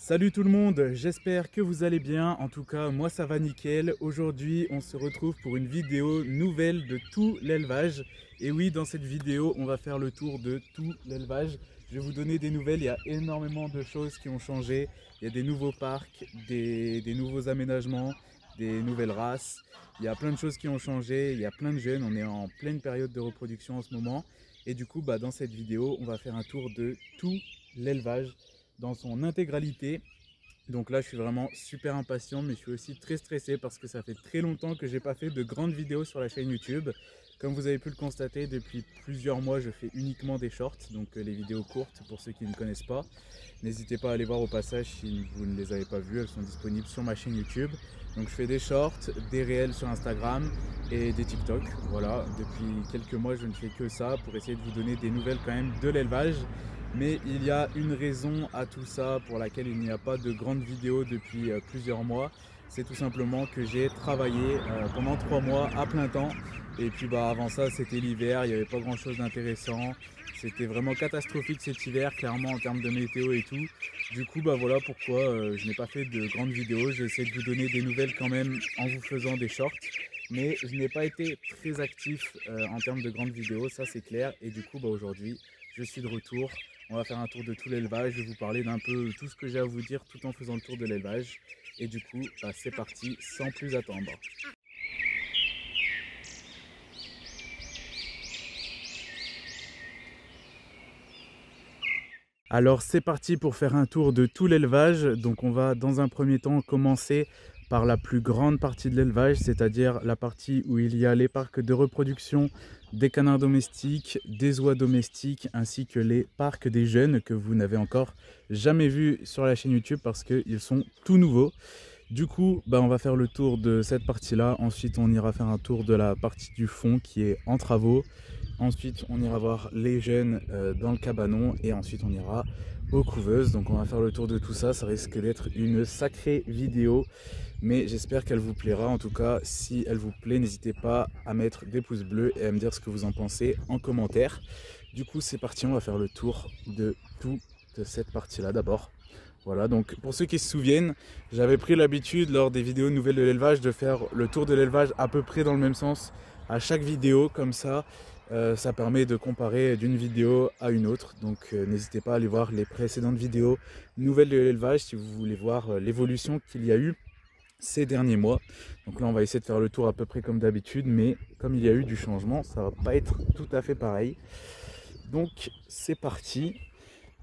Salut tout le monde, j'espère que vous allez bien. En tout cas, moi ça va nickel. Aujourd'hui, on se retrouve pour une vidéo nouvelle de tout l'élevage. Et oui, dans cette vidéo, on va faire le tour de tout l'élevage. Je vais vous donner des nouvelles, il y a énormément de choses qui ont changé. Il y a des nouveaux parcs, des nouveaux aménagements, des nouvelles races. Il y a plein de choses qui ont changé, il y a plein de jeunes. On est en pleine période de reproduction en ce moment. Et du coup, dans cette vidéo, on va faire un tour de tout l'élevage dans son intégralité. Donc là je suis vraiment super impatient, mais je suis aussi très stressé parce que ça fait très longtemps que j'ai pas fait de grandes vidéos sur la chaîne YouTube. Comme vous avez pu le constater, depuis plusieurs mois je fais uniquement des shorts, donc les vidéos courtes pour ceux qui ne connaissent pas. N'hésitez pas à aller voir au passage si vous ne les avez pas vues, elles sont disponibles sur ma chaîne YouTube. Donc je fais des shorts, des réels sur Instagram et des TikTok. Voilà, depuis quelques mois je ne fais que ça pour essayer de vous donner des nouvelles quand même de l'élevage. Mais il y a une raison à tout ça pour laquelle il n'y a pas de grandes vidéos depuis plusieurs mois. C'est tout simplement que j'ai travaillé pendant 3 mois à plein temps. Et puis avant ça c'était l'hiver, il n'y avait pas grand chose d'intéressant. C'était vraiment catastrophique cet hiver, clairement en termes de météo et tout. Du coup voilà pourquoi je n'ai pas fait de grandes vidéos. J'essaie de vous donner des nouvelles quand même en vous faisant des shorts. Mais je n'ai pas été très actif en termes de grandes vidéos, ça c'est clair. Et du coup aujourd'hui je suis de retour. On va faire un tour de tout l'élevage, je vais vous parler d'un peu tout ce que j'ai à vous dire tout en faisant le tour de l'élevage. Et du coup, c'est parti sans plus attendre. Alors c'est parti pour faire un tour de tout l'élevage. Donc on va dans un premier temps commencer par la plus grande partie de l'élevage, c'est-à-dire la partie où il y a les parcs de reproduction des canards domestiques, des oies domestiques, ainsi que les parcs des jeunes que vous n'avez encore jamais vus sur la chaîne YouTube parce qu'ils sont tout nouveaux. Du coup, on va faire le tour de cette partie-là. Ensuite, on ira faire un tour de la partie du fond qui est en travaux. Ensuite, on ira voir les jeunes dans le cabanon et ensuite on ira aux couveuses. Donc on va faire le tour de tout ça. Ça risque d'être une sacrée vidéo, mais j'espère qu'elle vous plaira. En tout cas, si elle vous plaît, n'hésitez pas à mettre des pouces bleus et à me dire ce que vous en pensez en commentaire. Du coup, c'est parti, on va faire le tour de toute cette partie-là d'abord. Voilà, donc pour ceux qui se souviennent, j'avais pris l'habitude lors des vidéos nouvelles de l'élevage de faire le tour de l'élevage à peu près dans le même sens à chaque vidéo, comme ça. Ça permet de comparer d'une vidéo à une autre, donc n'hésitez pas à aller voir les précédentes vidéos nouvelles de l'élevage si vous voulez voir l'évolution qu'il y a eu ces derniers mois. Donc là on va essayer de faire le tour à peu près comme d'habitude, mais comme il y a eu du changement, ça va pas être tout à fait pareil. Donc c'est parti.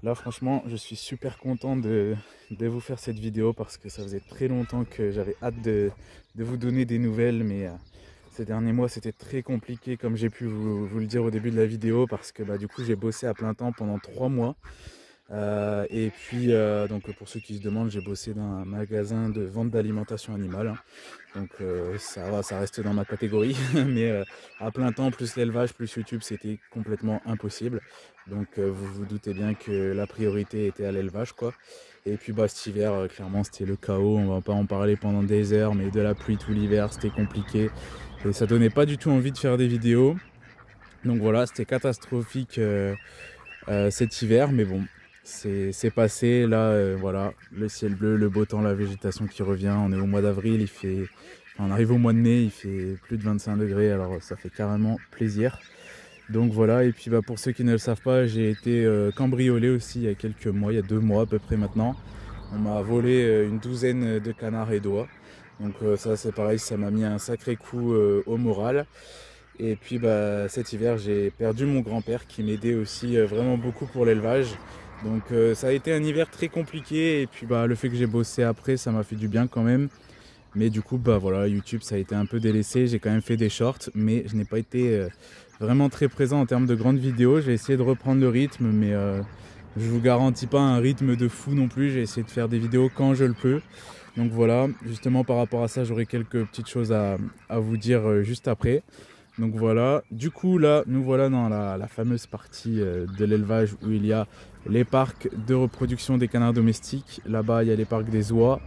Là franchement je suis super content de vous faire cette vidéo parce que ça faisait très longtemps que j'avais hâte de vous donner des nouvelles, mais ces derniers mois c'était très compliqué comme j'ai pu vous le dire au début de la vidéo parce que du coup j'ai bossé à plein temps pendant 3 mois. Et puis donc pour ceux qui se demandent, j'ai bossé dans un magasin de vente d'alimentation animale, hein. Donc ça va, ça reste dans ma catégorie, mais à plein temps plus l'élevage plus YouTube c'était complètement impossible. Donc vous vous doutez bien que la priorité était à l'élevage quoi. Et puis cet hiver clairement c'était le chaos, on va pas en parler pendant des heures, mais de la pluie tout l'hiver c'était compliqué et ça donnait pas du tout envie de faire des vidéos. Donc voilà, c'était catastrophique cet hiver, mais bon, c'est passé. Là, voilà, le ciel bleu, le beau temps, la végétation qui revient. On est au mois d'avril, on arrive au mois de mai, il fait plus de 25 degrés, alors ça fait carrément plaisir. Donc voilà, et puis pour ceux qui ne le savent pas, j'ai été cambriolé aussi il y a quelques mois, il y a 2 mois à peu près maintenant. On m'a volé une douzaine de canards et d'oies. Donc ça c'est pareil, ça m'a mis un sacré coup au moral. Et puis cet hiver j'ai perdu mon grand-père qui m'aidait aussi vraiment beaucoup pour l'élevage. Donc ça a été un hiver très compliqué et puis le fait que j'ai bossé après ça m'a fait du bien quand même. Mais du coup voilà, YouTube ça a été un peu délaissé, j'ai quand même fait des shorts mais je n'ai pas été vraiment très présent en termes de grandes vidéos. J'ai essayé de reprendre le rythme mais je vous garantis pas un rythme de fou non plus. J'ai essayé de faire des vidéos quand je le peux. Donc voilà, justement par rapport à ça j'aurai quelques petites choses à vous dire juste après. Donc voilà, du coup là nous voilà dans la fameuse partie de l'élevage où il y a les parcs de reproduction des canards domestiques. Là-bas il y a les parcs des oies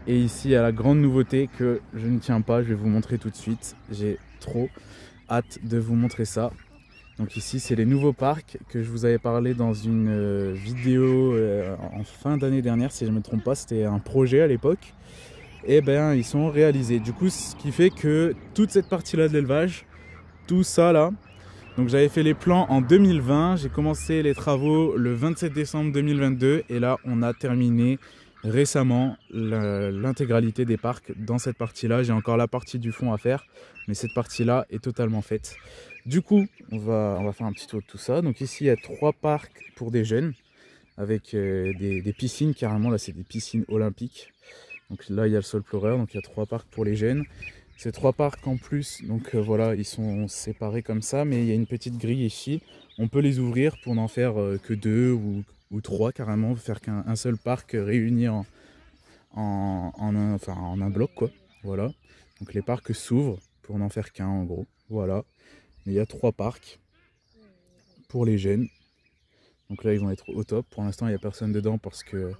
et ici il y a la grande nouveauté que je ne tiens pas, je vais vous montrer tout de suite. J'ai trop hâte de vous montrer ça. Donc ici c'est les nouveaux parcs que je vous avais parlé dans une vidéo en fin d'année dernière, si je ne me trompe pas, c'était un projet à l'époque. Et ben ils sont réalisés. Du coup ce qui fait que toute cette partie là de l'élevage, tout ça là, donc j'avais fait les plans en 2020, j'ai commencé les travaux le 27 décembre 2022 et là on a terminé récemment l'intégralité des parcs dans cette partie là. J'ai encore la partie du fond à faire, mais cette partie là est totalement faite. Du coup on va faire un petit tour de tout ça. Donc ici il y a 3 parcs pour des jeunes avec des piscines carrément. Là c'est des piscines olympiques. Donc là il y a le sol pleureur, donc il y a 3 parcs pour les jeunes. Ces 3 parcs en plus, donc voilà, ils sont séparés comme ça, mais il y a une petite grille ici. On peut les ouvrir pour n'en faire que 2 ou 3 carrément, faire qu'un seul parc réuni en un bloc quoi. Voilà. Donc les parcs s'ouvrent pour n'en faire qu'un en gros. Voilà. Mais il y a 3 parcs pour les jeunes. Donc là ils vont être au top. Pour l'instant il n'y a personne dedans parce que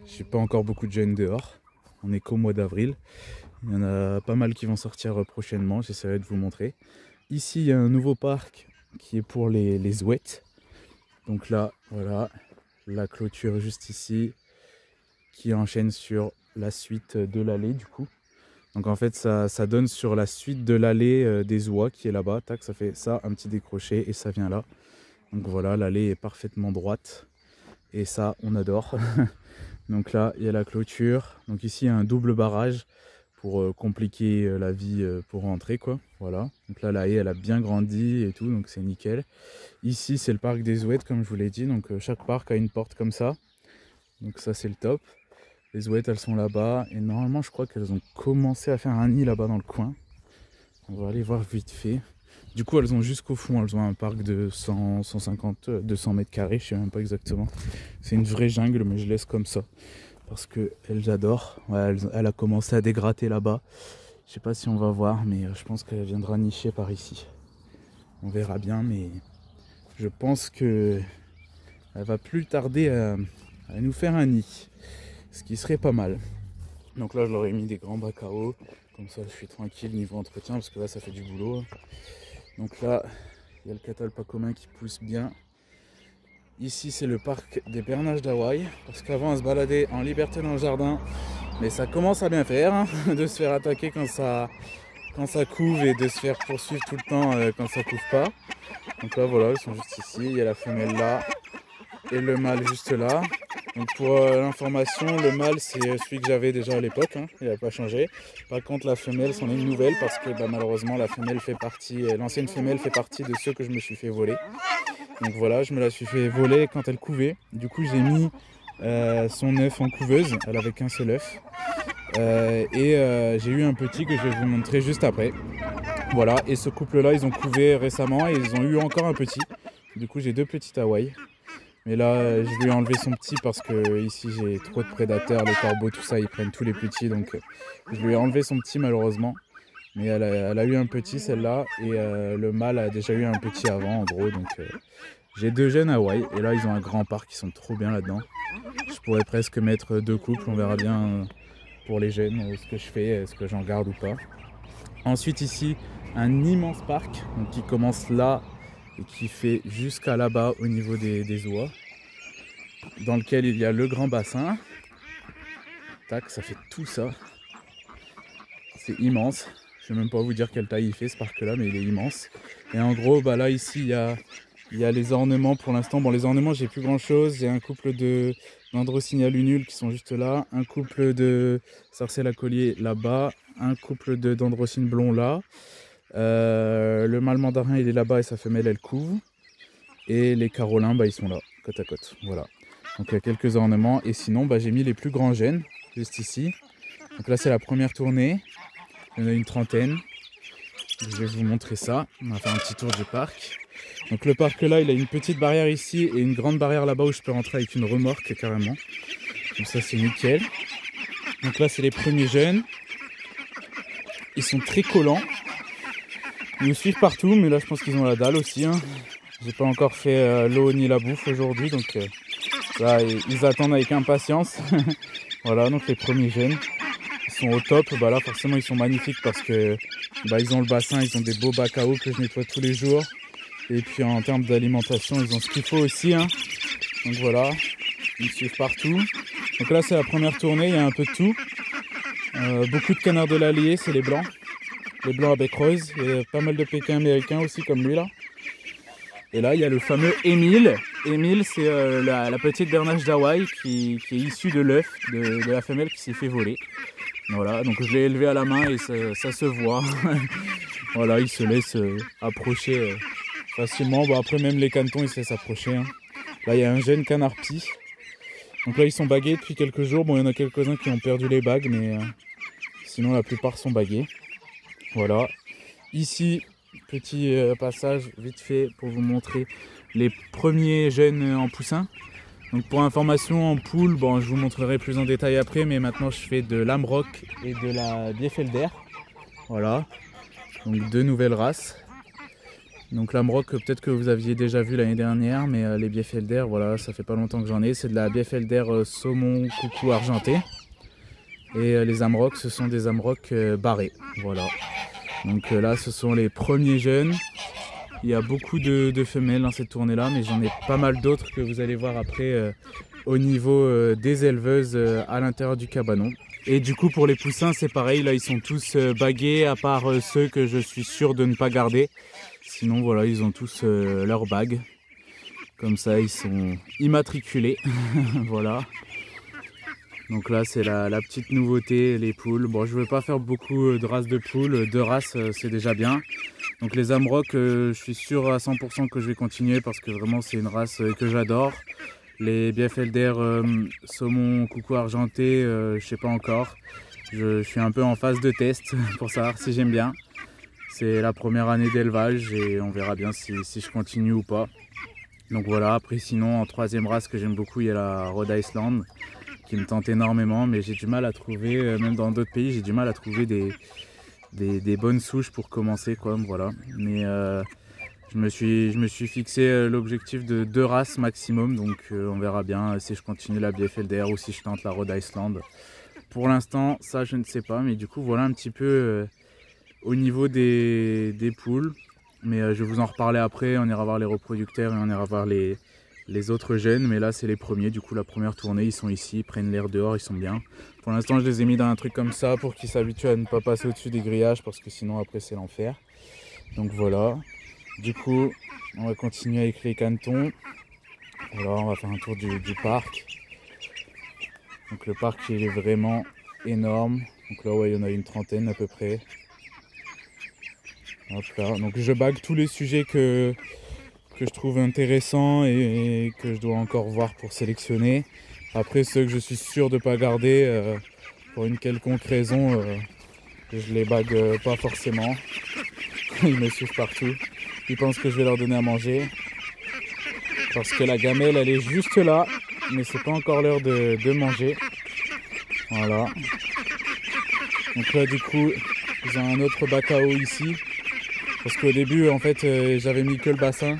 j'ai pas encore beaucoup de jeunes dehors. On est qu'au mois d'avril. Il y en a pas mal qui vont sortir prochainement, j'essaierai de vous montrer. Ici, il y a un nouveau parc qui est pour les zouettes. Donc là, voilà, la clôture juste ici, qui enchaîne sur la suite de l'allée du coup. Donc en fait, ça donne sur la suite de l'allée des oies qui est là-bas. Tac, ça fait ça, un petit décroché et ça vient là. Donc voilà, l'allée est parfaitement droite. Et ça, on adore. Donc là, il y a la clôture. Donc ici, il y a un double barrage pour compliquer la vie pour rentrer quoi. Voilà. Donc là, la haie, elle a bien grandi et tout, donc c'est nickel. Ici, c'est le parc des Zouettes, comme je vous l'ai dit. Donc chaque parc a une porte comme ça. Donc ça, c'est le top. Les Zouettes, elles sont là-bas. Et normalement, je crois qu'elles ont commencé à faire un nid là-bas dans le coin. On va aller voir vite fait. Du coup, elles ont jusqu'au fond. Elles ont un parc de 100, 150, 200 mètres carrés. Je sais même pas exactement. C'est une vraie jungle, mais je laisse comme ça. Parce qu'elles adorent. Ouais, elle a commencé à dégratter là-bas. Je sais pas si on va voir, mais je pense qu'elle viendra nicher par ici. On verra bien, mais je pense que elle va plus tarder à nous faire un nid. Ce qui serait pas mal. Donc là, je leur ai mis des grands bacs à eau. Comme ça, je suis tranquille niveau entretien, parce que là, ça fait du boulot. Donc là, il y a le catalpa commun qui pousse bien. Ici, c'est le parc des bernages d'Hawaï. Parce qu'avant, on se baladait en liberté dans le jardin. Mais ça commence à bien faire, hein, de se faire attaquer quand ça couve et de se faire poursuivre tout le temps quand ça couve pas. Donc là, voilà, ils sont juste ici. Il y a la femelle là et le mâle juste là. Donc pour l'information, le mâle c'est celui que j'avais déjà à l'époque, hein, il n'a pas changé. Par contre la femelle c'en est une nouvelle parce que malheureusement la femelle fait partie, l'ancienne femelle fait partie de ceux que je me suis fait voler. Donc voilà, je me la suis fait voler quand elle couvait. Du coup j'ai mis son œuf en couveuse, elle avait qu'un seul œuf. J'ai eu un petit que je vais vous montrer juste après. Voilà, et ce couple là ils ont couvé récemment et ils ont eu encore un petit. Du coup j'ai 2 petits Hawaï. Mais là, je lui ai enlevé son petit parce que ici j'ai trop de prédateurs, les corbeaux, tout ça, ils prennent tous les petits. Donc je lui ai enlevé son petit malheureusement. Mais elle a eu un petit celle-là et le mâle a déjà eu un petit avant en gros. Donc j'ai 2 jeunes Hawaï et là ils ont un grand parc, ils sont trop bien là-dedans. Je pourrais presque mettre 2 couples, on verra bien pour les jeunes ce que je fais, est-ce que j'en garde ou pas. Ensuite ici, un immense parc donc, qui commence là et qui fait jusqu'à là-bas au niveau des oies, dans lequel il y a le grand bassin. Tac, ça fait tout ça. C'est immense. Je ne vais même pas vous dire quelle taille il fait ce parc-là, mais il est immense. Et en gros, là ici, il y a les ornements pour l'instant. Bon, les ornements, j'ai plus grand-chose. J'ai un couple d'Androcinia lunule qui sont juste là, un couple de sarcelle à collier là-bas, un couple d'Androcine blond là. Le mâle mandarin il est là-bas et sa femelle elle couve. Et les carolins ils sont là, côte à côte. Voilà. Donc il y a quelques ornements. Et sinon j'ai mis les plus grands gènes juste ici. Donc là c'est la première tournée. Il y en a une trentaine. Je vais vous montrer ça. On va faire un petit tour du parc. Donc le parc là il a une petite barrière ici et une grande barrière là-bas où je peux rentrer avec une remorque carrément. Donc ça c'est nickel. Donc là c'est les premiers jeunes. Ils sont très collants. Ils nous suivent partout, mais là je pense qu'ils ont la dalle aussi. Hein. J'ai pas encore fait l'eau ni la bouffe aujourd'hui, donc là ils attendent avec impatience. Voilà, donc les premiers jeunes, ils sont au top. Là forcément ils sont magnifiques parce que ils ont le bassin, ils ont des beaux bacs à eau que je nettoie tous les jours. Et puis en termes d'alimentation, ils ont ce qu'il faut aussi, hein. Donc voilà, ils me suivent partout. Donc là c'est la première tournée, il y a un peu de tout. Beaucoup de canards de l'Allier, c'est les blancs à bec rose. Il y a pas mal de Pékins américains aussi comme lui là. Et là il y a le fameux Émile. Émile c'est la petite bernache d'Hawaï qui est issue de l'œuf de la femelle qui s'est fait voler. Voilà, donc je l'ai élevé à la main et ça se voit. Voilà, il se laisse approcher facilement. Bon, après même les canetons ils se laissent approcher, hein. Là il y a un jeune canard pie. Donc là ils sont bagués depuis quelques jours. Bon, il y en a quelques-uns qui ont perdu les bagues, mais sinon la plupart sont bagués. Voilà. Ici, petit passage vite fait pour vous montrer les premiers jeunes en poussin. Donc pour information en poule, bon, je vous montrerai plus en détail après, mais maintenant je fais de l'Amrock et de la Bieffelder. Voilà. Donc deux nouvelles races. Donc l'Amrock, peut-être que vous aviez déjà vu l'année dernière, mais les Bieffelder, voilà, ça fait pas longtemps que j'en ai. C'est de la Bieffelder saumon coucou argenté. Et les Amrock, ce sont des Amrock barrés. Voilà. Donc là, ce sont les premiers jeunes. Il y a beaucoup de femelles dans cette tournée-là, mais j'en ai pas mal d'autres que vous allez voir après au niveau des éleveuses à l'intérieur du cabanon. Et du coup, pour les poussins, c'est pareil. Là, ils sont tous bagués, à part ceux que je suis sûr de ne pas garder. Sinon, voilà, ils ont tous leur bague. Comme ça, ils sont immatriculés. Voilà. Donc là, c'est la petite nouveauté, les poules. Bon, je ne vais pas faire beaucoup de races de poules. 2 races, c'est déjà bien. Donc les Amrock, je suis sûr à 100% que je vais continuer parce que vraiment, c'est une race que j'adore. Les Bieffelder saumon coucou argenté, je ne sais pas encore. Je suis un peu en phase de test pour savoir si j'aime bien. C'est la première année d'élevage et on verra bien si je continue ou pas. Donc voilà, après sinon, en 3e race que j'aime beaucoup, il y a la Rhode Island qui me tente énormément, mais j'ai du mal à trouver, même dans d'autres pays, j'ai du mal à trouver des bonnes souches pour commencer, quoi, voilà. Mais je me suis fixé l'objectif de 2 races maximum, donc on verra bien si je continue la Bieffelder ou si je tente la Rhode Island. Pour l'instant, ça je ne sais pas, mais du coup voilà un petit peu au niveau des poules. Mais je vais vous en reparler après, on ira voir les reproducteurs et on ira voir les autres jeunes, mais là c'est les premiers, du coup la première tournée, ils sont ici, ils prennent l'air dehors, ils sont bien. Pour l'instant je les ai mis dans un truc comme ça pour qu'ils s'habituent à ne pas passer au-dessus des grillages parce que sinon après c'est l'enfer. Donc voilà, du coup on va continuer avec les canetons. Voilà, on va faire un tour du parc. Donc le parc il est vraiment énorme, donc là ouais, il y en a une trentaine à peu près. Hop là. Donc je bague tous les sujets que je trouve intéressants et que je dois encore voir pour sélectionner. Après ceux que je suis sûr de ne pas garder pour une quelconque raison, je les bague pas forcément. Ils me suivent partout. Ils pensent que je vais leur donner à manger. Parce que la gamelle elle est juste là, mais c'est pas encore l'heure de manger. Voilà. Donc là du coup, ils ont un autre bac à eau ici. Parce qu'au début en fait j'avais mis que le bassin.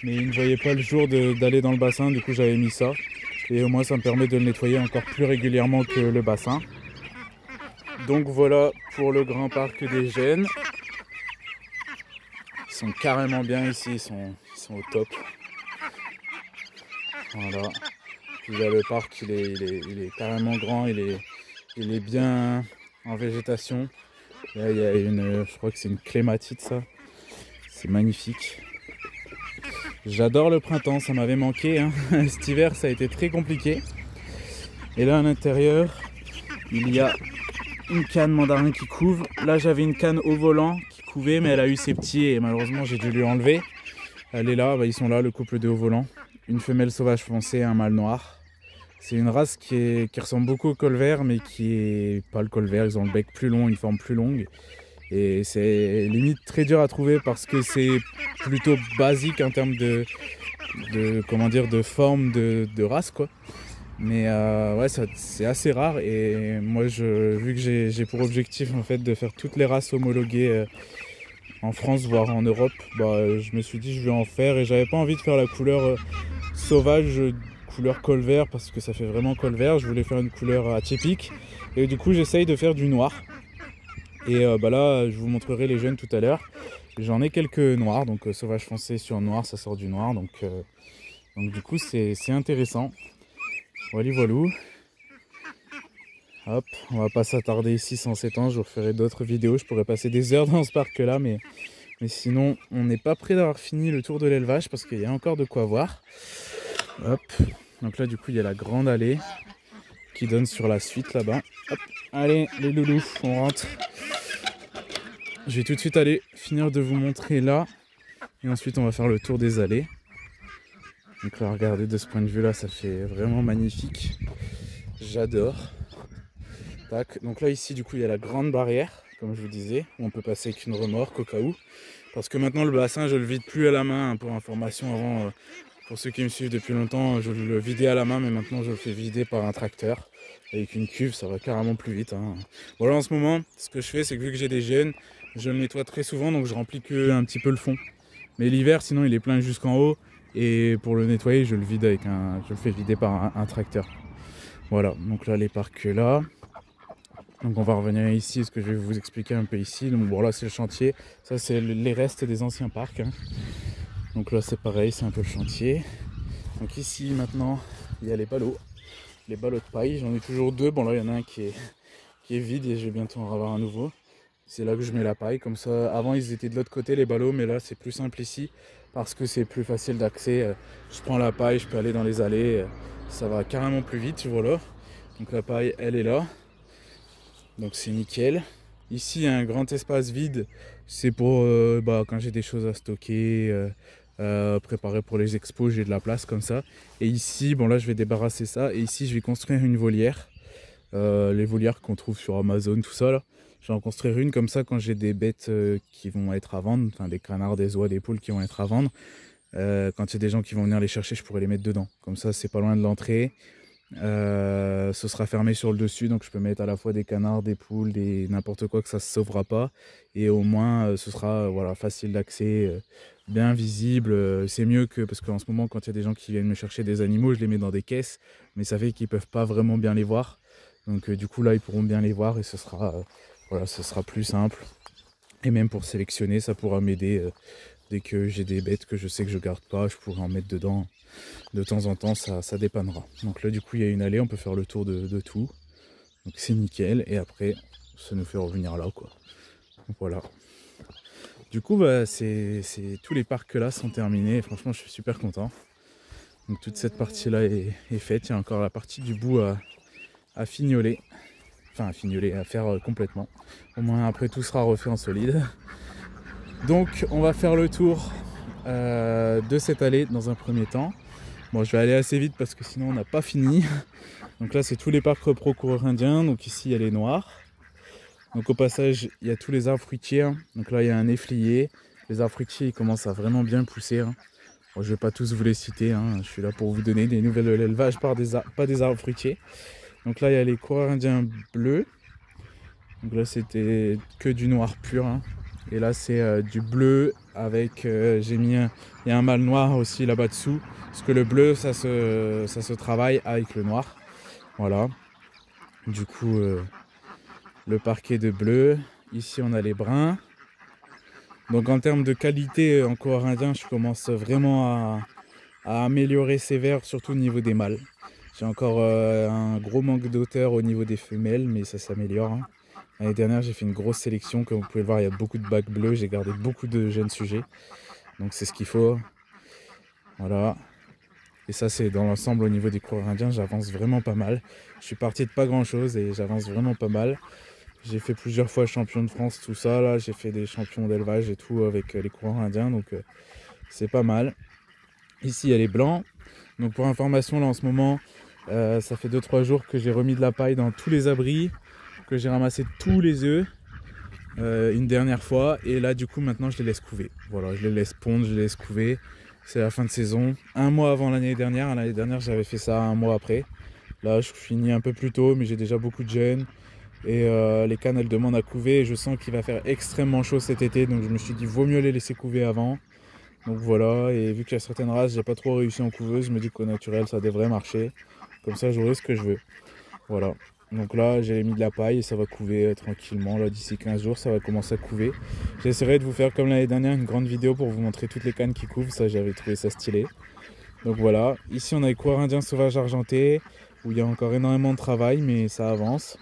Mais ils ne voyaient pas le jour d'aller dans le bassin, du coup j'avais mis ça. Et au moins ça me permet de le nettoyer encore plus régulièrement que le bassin. Donc voilà pour le grand parc des jeunes. Ils sont carrément bien ici, ils sont au top. Voilà. Puis là, le parc il est carrément grand, il est bien en végétation. Là il y a je crois que c'est une clématite ça. C'est magnifique. J'adore le printemps, ça m'avait manqué, hein. Cet hiver ça a été très compliqué. Et là à l'intérieur, il y a une canne mandarin qui couve. Là j'avais une canne au volant qui couvait, mais elle a eu ses petits et malheureusement j'ai dû lui enlever. Elle est là, ils sont là, le couple de haut volant. Une femelle sauvage foncée et un mâle noir. C'est une race qui ressemble beaucoup au colvert, mais qui est pas le colvert. Ils ont le bec plus long, une forme plus longue. Et c'est limite très dur à trouver parce que c'est plutôt basique en termes de forme de race, quoi. Mais ouais, c'est assez rare et moi vu que j'ai pour objectif en fait de faire toutes les races homologuées en France voire en Europe, je me suis dit je vais en faire et j'avais pas envie de faire la couleur sauvage, couleur colvert parce que ça fait vraiment colvert. Je voulais faire une couleur atypique et du coup j'essaye de faire du noir. Et là, je vous montrerai les jeunes tout à l'heure. J'en ai quelques noirs, donc sauvage foncé sur noir, ça sort du noir, donc du coup c'est intéressant. Voilà, voilou. Hop, on va pas s'attarder ici sans s'étendre, je vous referai d'autres vidéos, je pourrais passer des heures dans ce parc là, mais sinon on n'est pas près d'avoir fini le tour de l'élevage parce qu'il y a encore de quoi voir. Hop, donc là du coup il y a la grande allée qui donne sur la suite là-bas. Hop, allez les loulous, on rentre. Je vais tout de suite aller finir de vous montrer là, et ensuite on va faire le tour des allées. Donc là regardez, de ce point de vue là ça fait vraiment magnifique, j'adore. Tac. Donc là ici du coup il y a la grande barrière, comme je vous disais, où on peut passer avec une remorque au cas où. Parce que maintenant le bassin je le vide plus à la main, hein, pour information. Avant, pour ceux qui me suivent depuis longtemps, je le vidais à la main, mais maintenant je le fais vider par un tracteur. Avec une cuve ça va carrément plus vite, hein. Voilà, en ce moment ce que je fais c'est que vu que j'ai des jeunes, je le nettoie très souvent, donc je remplis que un petit peu le fond. Mais l'hiver sinon il est plein jusqu'en haut, et pour le nettoyer je le vide avec je le fais vider par un tracteur. Voilà, donc là les parcs là. Donc on va revenir ici, ce que je vais vous expliquer un peu ici. Donc bon, là c'est le chantier, ça c'est les restes des anciens parcs, hein. Donc là c'est pareil, c'est un peu le chantier. Donc ici maintenant il y a les ballots de paille, j'en ai toujours deux. Bon là il y en a un qui est vide et je vais bientôt en avoir un nouveau. C'est là que je mets la paille, comme ça. Avant ils étaient de l'autre côté les ballots, mais là c'est plus simple ici parce que c'est plus facile d'accès. Je prends la paille, je peux aller dans les allées, ça va carrément plus vite, voilà. Donc la paille elle est là. Donc c'est nickel. Ici il y a un grand espace vide, c'est pour quand j'ai des choses à stocker, préparer pour les expos, j'ai de la place comme ça. Et ici, bon là je vais débarrasser ça, et ici je vais construire une volière. Les volières qu'on trouve sur Amazon, tout ça là. Je vais en construire une comme ça quand j'ai des bêtes qui vont être à vendre, enfin des canards, des oies, des poules qui vont être à vendre. Quand il y a des gens qui vont venir les chercher, je pourrais les mettre dedans. Comme ça c'est pas loin de l'entrée. Ce sera fermé sur le dessus, donc je peux mettre à la fois des canards, des poules, n'importe quoi, que ça se sauvera pas, et au moins ce sera voilà, facile d'accès, bien visible. C'est mieux que, parce qu'en ce moment quand il y a des gens qui viennent me chercher des animaux, je les mets dans des caisses, mais ça fait qu'ils peuvent pas vraiment bien les voir, donc du coup là ils pourront bien les voir, et ce sera voilà, ce sera plus simple. Et même pour sélectionner, ça pourra m'aider. Dès que j'ai des bêtes que je sais que je garde pas, je pourrais en mettre dedans. De temps en temps, ça dépannera. Donc là, du coup, il y a une allée, on peut faire le tour de tout. Donc c'est nickel. Et après, ça nous fait revenir là, quoi. Donc voilà. Du coup, tous les parcs là sont terminés. Et franchement, je suis super content. Donc toute cette partie-là est faite. Il y a encore la partie du bout à fignoler. Enfin, à fignoler, à faire complètement. Au moins, après, tout sera refait en solide. Donc on va faire le tour de cette allée dans un premier temps. Bon, je vais aller assez vite parce que sinon on n'a pas fini. Donc là c'est tous les parcs pro coureurs indiens. Donc ici il y a les noirs. Donc au passage il y a tous les arbres fruitiers. Donc là il y a un efflier. Les arbres fruitiers ils commencent à vraiment bien pousser, hein. Bon, je ne vais pas tous vous les citer, hein. Je suis là pour vous donner des nouvelles de l'élevage, pas des arbres fruitiers. Donc là il y a les coureurs indiens bleus. Donc là c'était que du noir pur, hein. Et là c'est du bleu avec, j'ai mis il y a un mâle noir aussi là-bas dessous. Parce que le bleu ça se travaille avec le noir. Voilà. Du coup le parquet de bleu. Ici on a les bruns. Donc en termes de qualité en coureur indien, je commence vraiment à améliorer ces verts, surtout au niveau des mâles. J'ai encore un gros manque d'auteur au niveau des femelles, mais ça s'améliore, hein. L'année dernière, j'ai fait une grosse sélection. Comme vous pouvez le voir, il y a beaucoup de bacs bleus. J'ai gardé beaucoup de jeunes sujets. Donc c'est ce qu'il faut. Voilà. Et ça, c'est dans l'ensemble au niveau des coureurs indiens. J'avance vraiment pas mal. Je suis parti de pas grand chose et j'avance vraiment pas mal. J'ai fait plusieurs fois champion de France, tout ça. Là, j'ai fait des champions d'élevage et tout avec les coureurs indiens. Donc c'est pas mal. Ici, il y a les blancs. Donc pour information, là en ce moment, ça fait 2-3 jours que j'ai remis de la paille dans tous les abris, que j'ai ramassé tous les œufs une dernière fois, et là du coup maintenant je les laisse couver. Voilà, je les laisse pondre, je les laisse couver. C'est la fin de saison, un mois avant l'année dernière. L'année dernière j'avais fait ça un mois après. Là je finis un peu plus tôt, mais j'ai déjà beaucoup de jeunes, et les cannes elles demandent à couver, et je sens qu'il va faire extrêmement chaud cet été, donc je me suis dit vaut mieux les laisser couver avant. Donc voilà, et vu qu'il y a certaines races, j'ai pas trop réussi en couveuse, je me dis qu'au naturel ça devrait marcher. Comme ça j'aurai ce que je veux. Voilà. Donc là, j'ai mis de la paille et ça va couver tranquillement. Là, d'ici 15 jours, ça va commencer à couver. J'essaierai de vous faire comme l'année dernière une grande vidéo pour vous montrer toutes les cannes qui couvent. Ça, j'avais trouvé ça stylé. Donc voilà. Ici, on a les coureurs indiens sauvages argentés où il y a encore énormément de travail, mais ça avance.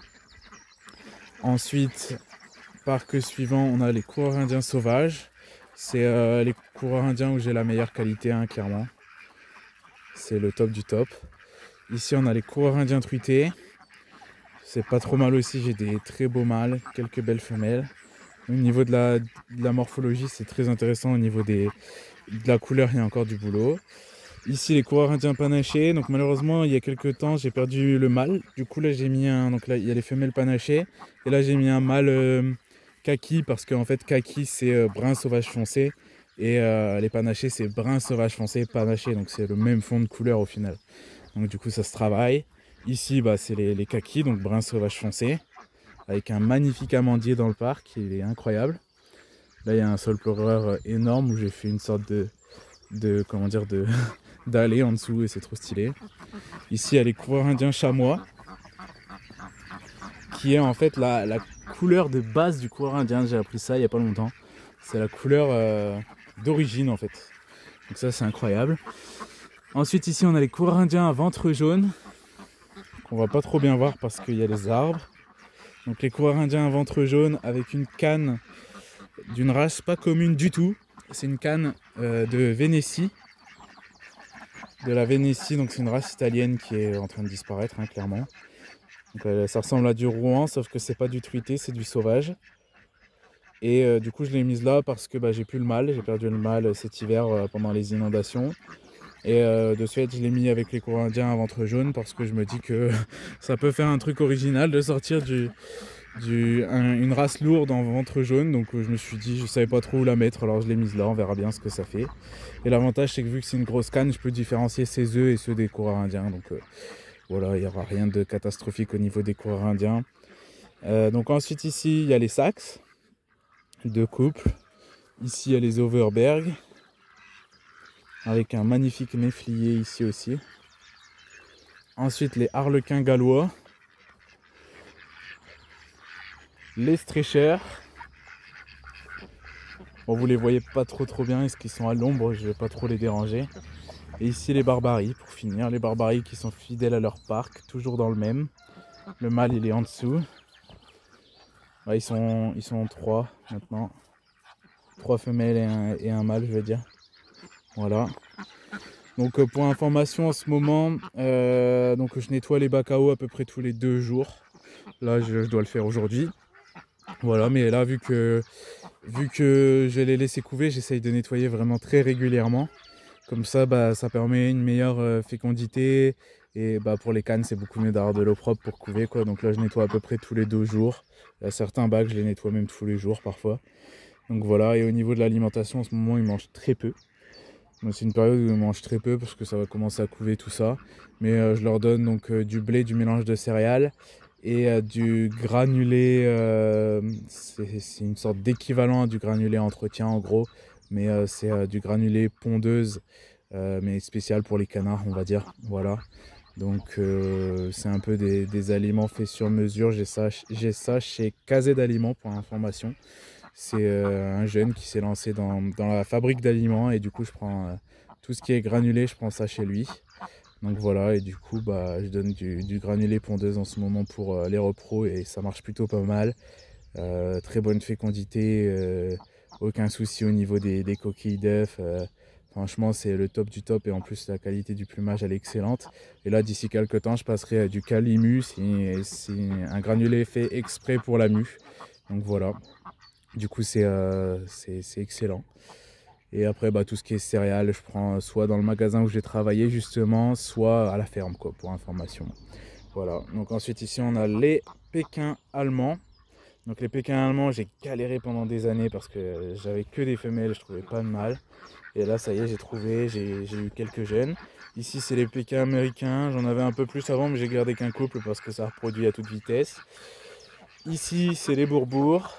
Ensuite, parc suivant, on a les coureurs indiens sauvages. C'est les coureurs indiens où j'ai la meilleure qualité, hein, clairement. C'est le top du top. Ici, on a les coureurs indiens truités. C'est pas trop mal aussi, j'ai des très beaux mâles, quelques belles femelles. Au niveau de la morphologie, c'est très intéressant. Au niveau de la couleur, il y a encore du boulot. Ici, les coureurs indiens panachés. Donc malheureusement, il y a quelques temps, j'ai perdu le mâle. Du coup, là, j'ai mis un... Donc là, il y a les femelles panachées. Et là, j'ai mis un mâle kaki parce qu'en fait, kaki, c'est brun sauvage foncé. Et les panachés, c'est brun sauvage foncé panaché. Donc c'est le même fond de couleur au final. Donc du coup, ça se travaille. Ici, bah, c'est les kakis, donc brun sauvage foncé, avec un magnifique amandier dans le parc, il est incroyable. Là, il y a un sol pleureur énorme où j'ai fait une sorte comment dire, d'allée en dessous et c'est trop stylé. Ici, il y a les coureurs indiens chamois, qui est en fait la couleur de base du coureur indien. J'ai appris ça il n'y a pas longtemps. C'est la couleur d'origine en fait. Donc ça, c'est incroyable. Ensuite, ici, on a les coureurs indiens à ventre jaune, qu'on va pas trop bien voir parce qu'il y a les arbres. Donc les coureurs indiens à ventre jaune avec une canne d'une race pas commune du tout. C'est une canne de Vénétie. De la Vénétie, donc c'est une race italienne qui est en train de disparaître, hein, clairement. Donc, ça ressemble à du Rouen, sauf que c'est pas du truité, c'est du sauvage. Et du coup je l'ai mise là parce que j'ai plus le mâle. J'ai perdu le mâle cet hiver pendant les inondations. Et de suite, je l'ai mis avec les coureurs indiens à ventre jaune parce que je me dis que ça peut faire un truc original de sortir une race lourde en ventre jaune. Donc je me suis dit, je savais pas trop où la mettre, alors je l'ai mise là, on verra bien ce que ça fait. Et l'avantage, c'est que vu que c'est une grosse canne, je peux différencier ses œufs et ceux des coureurs indiens. Donc voilà, il n'y aura rien de catastrophique au niveau des coureurs indiens. Donc ensuite, ici, il y a les Saxe, 2 couples. Ici, il y a les Overberg, avec un magnifique néflier ici aussi. Ensuite, les harlequins gallois. Les stretchers. Bon, vous les voyez pas trop bien, est-ce qu'ils sont à l'ombre, je vais pas trop les déranger. Et ici, les barbaries, pour finir. Les barbaries qui sont fidèles à leur parc, toujours dans le même. Le mâle, il est en dessous. Ils sont 3 maintenant. 3 femelles et un mâle, je veux dire. Voilà. Donc pour information en ce moment, donc je nettoie les bacs à eau à peu près tous les 2 jours. Là je dois le faire aujourd'hui. Voilà, mais là vu que je les laisse couver, j'essaye de nettoyer vraiment très régulièrement. Comme ça, ça permet une meilleure fécondité. Et pour les cannes, c'est beaucoup mieux d'avoir de l'eau propre pour couver, quoi. Donc là je nettoie à peu près tous les 2 jours. Il y a certains bacs, je les nettoie même tous les jours parfois. Donc voilà, et au niveau de l'alimentation, en ce moment, ils mangent très peu. C'est une période où ils mangent très peu parce que ça va commencer à couver tout ça. Mais je leur donne donc du blé, du mélange de céréales et du granulé. C'est une sorte d'équivalent à du granulé entretien en gros. Mais c'est du granulé pondeuse, mais spécial pour les canards, on va dire. Voilà. Donc c'est un peu des aliments faits sur mesure. J'ai ça chez Kazé d'Aliments pour information. C'est un jeune qui s'est lancé dans la fabrique d'aliments et du coup je prends tout ce qui est granulé, je prends ça chez lui. Donc voilà, et du coup je donne du granulé pondeuse en ce moment pour les repros et ça marche plutôt pas mal. Très bonne fécondité, aucun souci au niveau des coquilles d'œufs. Franchement c'est le top du top et en plus la qualité du plumage elle est excellente. Et là d'ici quelques temps je passerai à du calimu, c'est un granulé fait exprès pour la mue. Donc voilà. Du coup c'est excellent. Et après tout ce qui est céréales, je prends soit dans le magasin où j'ai travaillé justement, soit à la ferme quoi, pour information. Voilà, donc ensuite ici on a les Pékins allemands. Donc les Pékins allemands, j'ai galéré pendant des années parce que j'avais que des femelles, je trouvais pas de mâles. Et là ça y est, j'ai trouvé, j'ai eu quelques jeunes. Ici c'est les Pékins américains, j'en avais un peu plus avant mais j'ai gardé qu'un couple parce que ça reproduit à toute vitesse. Ici c'est les bourbours.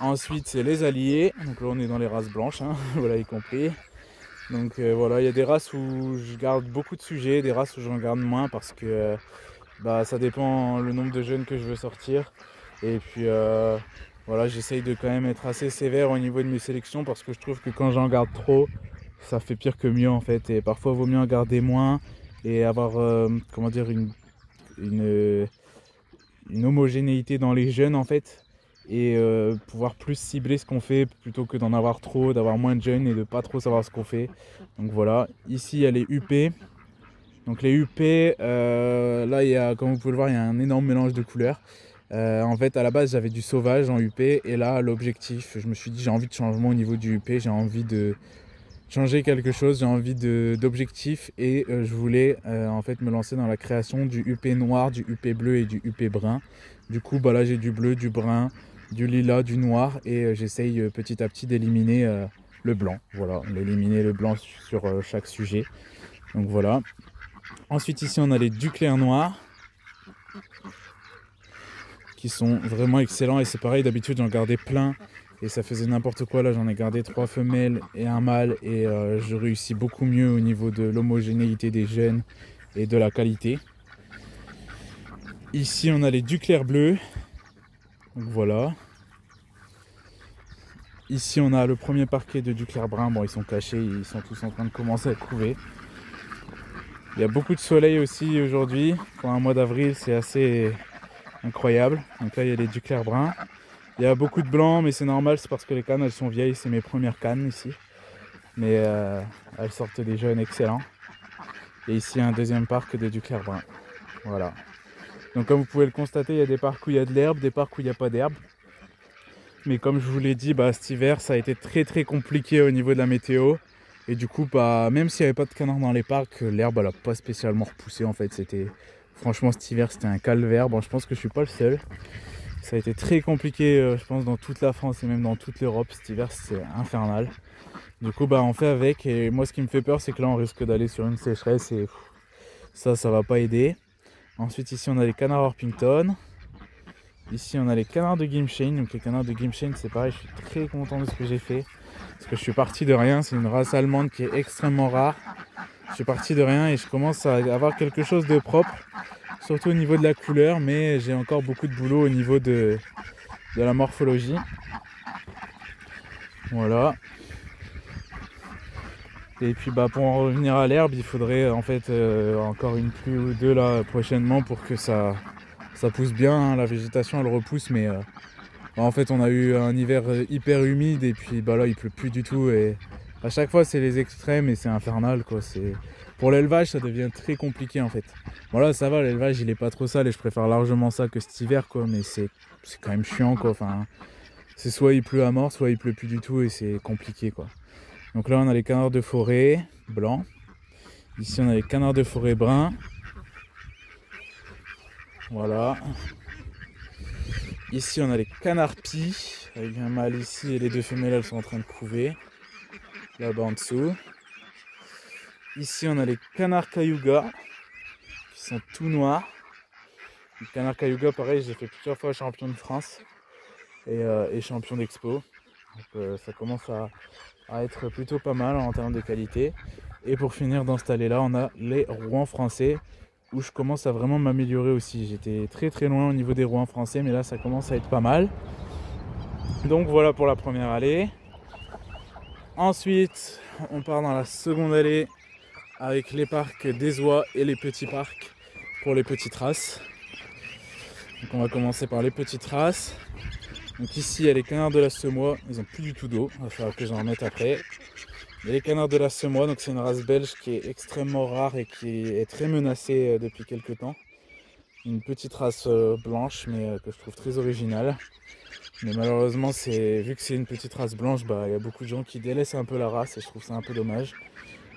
Ensuite c'est les alliés, donc là on est dans les races blanches, hein, vous l'avez compris. Donc voilà, il y a des races où je garde beaucoup de sujets, des races où j'en garde moins parce que bah, ça dépend le nombre de jeunes que je veux sortir. Et puis voilà, j'essaye de quand même être assez sévère au niveau de mes sélections parce que je trouve que quand j'en garde trop, ça fait pire que mieux en fait. Et parfois, il vaut mieux en garder moins et avoir comment dire, une, une homogénéité dans les jeunes en fait. Et pouvoir plus cibler ce qu'on fait plutôt que d'en avoir trop, d'avoir moins de jeunes et de pas trop savoir ce qu'on fait. Donc voilà, ici il y a les UP. Donc les UP, là il y a, comme vous pouvez le voir, il y a un énorme mélange de couleurs. En fait à la base j'avais du sauvage en UP et là l'objectif, je me suis dit j'ai envie de changement au niveau du UP, j'ai envie de changer quelque chose, j'ai envie d'objectif et je voulais en fait me lancer dans la création du UP noir, du UP bleu et du UP brun. Du coup bah là j'ai du bleu, du brun, du lilas, du noir et j'essaye petit à petit d'éliminer le blanc. Voilà, d'éliminer le blanc sur chaque sujet. Donc voilà. Ensuite ici on a les duclair noirs qui sont vraiment excellents et c'est pareil, d'habitude j'en gardais plein et ça faisait n'importe quoi. Là j'en ai gardé 3 femelles et un mâle et je réussis beaucoup mieux au niveau de l'homogénéité des gènes et de la qualité. Ici on a les duclair bleus, donc voilà. Ici on a le premier parquet de duclair brun, bon ils sont cachés, ils sont tous en train de commencer à couver. Il y a beaucoup de soleil aussi aujourd'hui, pour un mois d'avril c'est assez incroyable. Donc là il y a les duclair bruns. Il y a beaucoup de blanc mais c'est normal, c'est parce que les cannes elles sont vieilles, c'est mes premières cannes ici. Mais elles sortent des jeunes excellents. Et ici un deuxième parc de duclair brun. Voilà. Donc comme vous pouvez le constater, il y a des parcs où il y a de l'herbe, des parcs où il n'y a pas d'herbe. Mais comme je vous l'ai dit, bah, cet hiver ça a été très compliqué au niveau de la météo. Et du coup, bah, même s'il n'y avait pas de canards dans les parcs, l'herbe elle n'a pas spécialement repoussé en fait. Franchement cet hiver c'était un calvaire. Bon, je pense que je suis pas le seul. Ça a été très compliqué, je pense, dans toute la France et même dans toute l'Europe. Cet hiver c'est infernal. Du coup bah on fait avec et moi ce qui me fait peur c'est que là on risque d'aller sur une sécheresse et ça va pas aider. Ensuite ici on a les canards Orpington. Ici on a les canards de Gimshain. Donc les canards de Gimshain c'est pareil, je suis très content de ce que j'ai fait. Parce que je suis parti de rien, c'est une race allemande qui est extrêmement rare. Je suis parti de rien et je commence à avoir quelque chose de propre. Surtout au niveau de la couleur, mais j'ai encore beaucoup de boulot au niveau de la morphologie. Voilà. Et puis bah pour en revenir à l'herbe, il faudrait en fait encore une pluie ou deux là prochainement pour que ça pousse bien, hein. La végétation elle repousse mais bah, en fait on a eu un hiver hyper humide et puis bah là il pleut plus du tout et à chaque fois c'est les extrêmes et c'est infernal quoi. Pour l'élevage ça devient très compliqué en fait. Bon là ça va, l'élevage il est pas trop sale et je préfère largement ça que cet hiver quoi, mais c'est quand même chiant quoi. Enfin, c'est soit il pleut à mort, soit il pleut plus du tout et c'est compliqué quoi. Donc là on a les canards de forêt blancs. Ici on a les canards de forêt bruns. Voilà. Ici on a les canards pie avec un mâle ici et les deux femelles elles sont en train de couver. Là-bas en dessous. Ici on a les canards cayuga qui sont tout noirs. Les canards cayuga pareil, j'ai fait plusieurs fois champion de France et champion d'expo. Donc ça commence à être plutôt pas mal en termes de qualité. Et pour finir dans cette allée là on a les rouens français où je commence à vraiment m'améliorer aussi. J'étais très loin au niveau des rouens français mais là ça commence à être pas mal. Donc voilà pour la première allée. Ensuite on part dans la seconde allée avec les parcs des oies et les petits parcs pour les petites races. Donc on va commencer par les petites races. Donc ici il y a les canards de la Semois, ils n'ont plus du tout d'eau, il va falloir que j'en remette après. Il y a les canards de la Semois, donc c'est une race belge qui est extrêmement rare et qui est très menacée depuis quelques temps. Une petite race blanche mais que je trouve très originale. Mais malheureusement vu que c'est une petite race blanche, bah, il y a beaucoup de gens qui délaissent un peu la race et je trouve ça un peu dommage.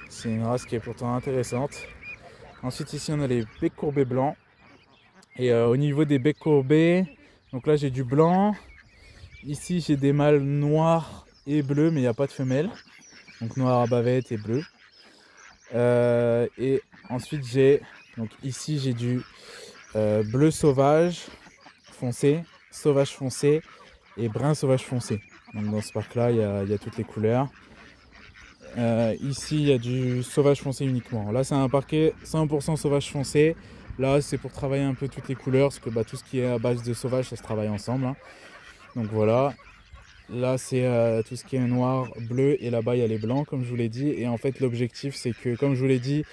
C'est une race qui est pourtant intéressante. Ensuite ici on a les becs courbés blancs. Et au niveau des becs courbés, donc là j'ai du blanc. Ici j'ai des mâles noirs et bleus mais il n'y a pas de femelles. Donc noir à bavette et bleu. Et ensuite ici j'ai du bleu sauvage foncé, sauvage foncé et brun sauvage foncé. Donc dans ce parc là il y a toutes les couleurs. Ici il y a du sauvage foncé uniquement. Là c'est un parquet 100% sauvage foncé Là, c'est pour travailler un peu toutes les couleurs, parce que bah, tout ce qui est à base de sauvage, ça se travaille ensemble, hein. Donc voilà. Là, c'est tout ce qui est noir, bleu, et là-bas, il y a les blancs, comme je vous l'ai dit. Et en fait, l'objectif, c'est que, comme je vous l'ai dit,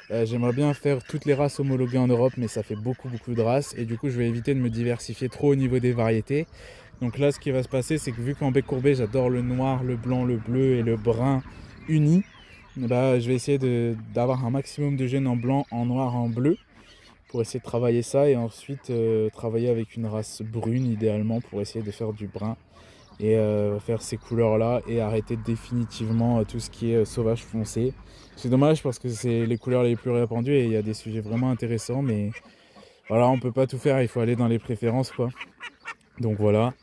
j'aimerais bien faire toutes les races homologuées en Europe, mais ça fait beaucoup de races. Et du coup, je vais éviter de me diversifier trop au niveau des variétés. Donc là, ce qui va se passer, c'est que vu qu'en bec courbé, j'adore le noir, le blanc, le bleu et le brun unis, bah, je vais essayer d'avoir un maximum de gènes en blanc, en noir, en bleu, pour essayer de travailler ça. Et ensuite, travailler avec une race brune, idéalement, pour essayer de faire du brun. Et faire ces couleurs là et arrêter définitivement tout ce qui est sauvage foncé. C'est dommage parce que c'est les couleurs les plus répandues et il y a des sujets vraiment intéressants, mais voilà, on peut pas tout faire, il faut aller dans les préférences quoi. Donc voilà.